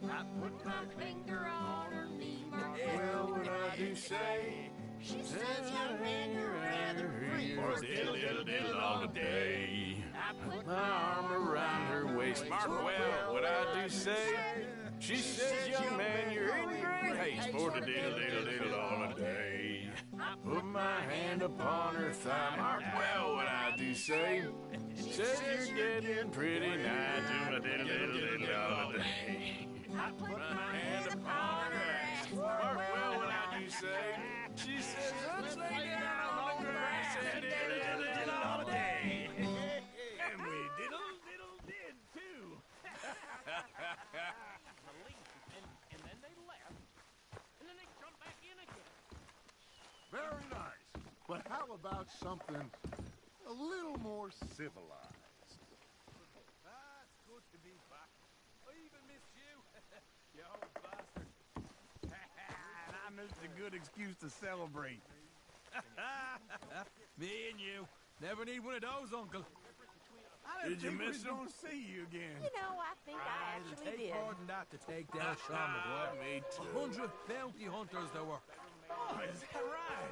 Speaker 10: I put my finger on her knee,
Speaker 3: Well, what I do say,
Speaker 8: She says, young man, you're rather free.
Speaker 3: diddle, diddle, diddle all day.
Speaker 10: I put
Speaker 3: My arm around her waist. Mark well what I do say. She says, young man, you're in great haste for the diddle, diddle, diddle all day. Put my hand upon her thigh. Mark well what I do say. Says you're getting pretty nigh to the diddle, diddle, diddle all day. Put my hand upon her ass. Mark well what I do say. She says, let's lay down on the grass and diddle, diddle, diddle all day. And we diddle, diddle, did too.
Speaker 16: And then they left. And then they jumped back in again.
Speaker 5: Very nice. But how about something a little more civilized?
Speaker 20: That's good to be back. I even missed you. You old bastard.
Speaker 11: And I missed a good excuse to celebrate.
Speaker 20: Me and you. Never need one of those, Uncle. I
Speaker 11: Did you
Speaker 20: think
Speaker 11: miss
Speaker 20: we
Speaker 11: him?
Speaker 20: don't see you again.
Speaker 10: You know, I think I
Speaker 20: It'll
Speaker 10: actually
Speaker 20: take
Speaker 10: did.
Speaker 20: more than that to take down Sean McGuire.
Speaker 3: Me too.
Speaker 20: 100 bounty hunters there were.
Speaker 11: Oh, is that right?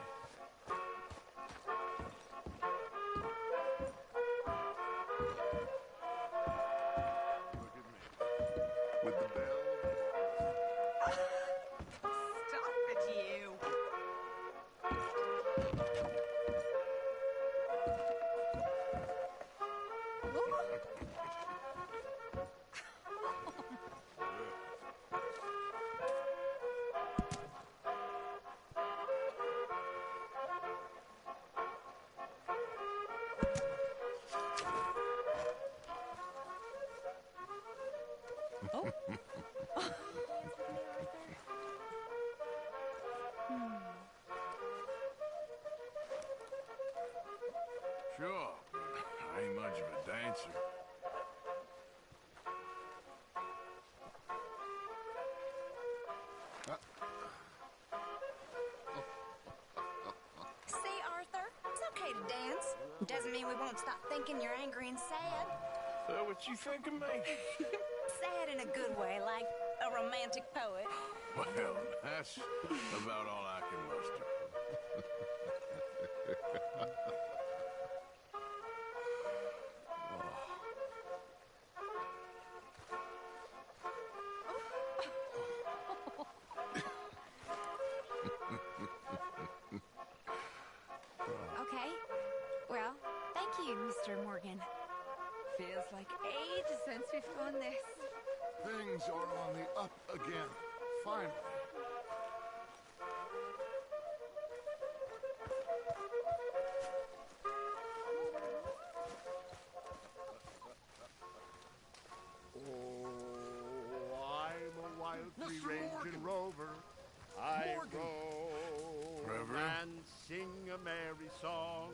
Speaker 5: Look at me. With the bell.
Speaker 3: Sure, but I ain't much of a dancer.
Speaker 10: See, Arthur, it's okay to dance. Doesn't mean we won't stop thinking you're angry and sad.
Speaker 3: So what you think of me?
Speaker 10: Sad in a good way, like a romantic poet.
Speaker 3: Well, that's about all I can muster.
Speaker 2: Okay. Well, thank you, Mr. Morgan. Feels like ages since we've gone this.
Speaker 5: Things are on the up again. Finally.
Speaker 17: Oh, I'm a wild free-ranging rover. I roam
Speaker 3: Reverend?
Speaker 17: and sing a merry song.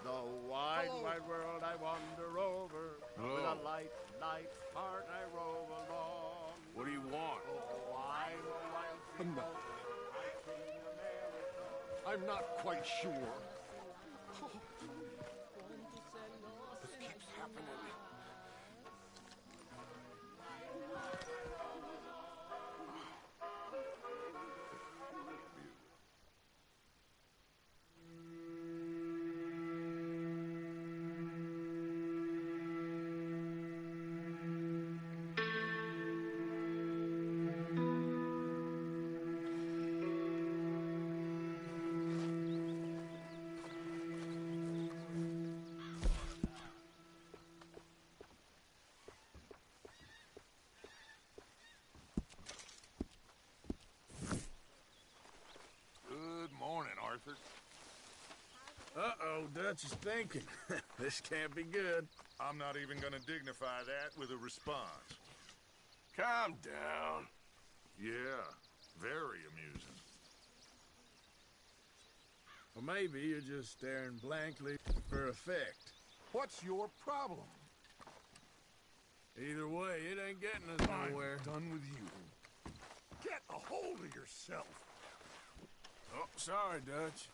Speaker 17: The wide, wide world I wander over.
Speaker 3: Hello.
Speaker 17: With a light, light heart I rove along.
Speaker 3: What do you want?
Speaker 17: Oh, I'm a wild free rover. I sing a merry song.
Speaker 5: I'm not quite sure. This keeps happening.
Speaker 3: Good morning, Arthur. Uh-oh, Dutch is thinking. This can't be good.
Speaker 5: I'm not even gonna dignify that with a response.
Speaker 3: Calm down.
Speaker 5: Yeah, very amusing.
Speaker 3: Or maybe you're just staring blankly for effect.
Speaker 5: What's your problem?
Speaker 3: Either way, it ain't getting us nowhere.
Speaker 5: I'm done with you. Get a hold of yourself.
Speaker 3: Oh, sorry, Dutch.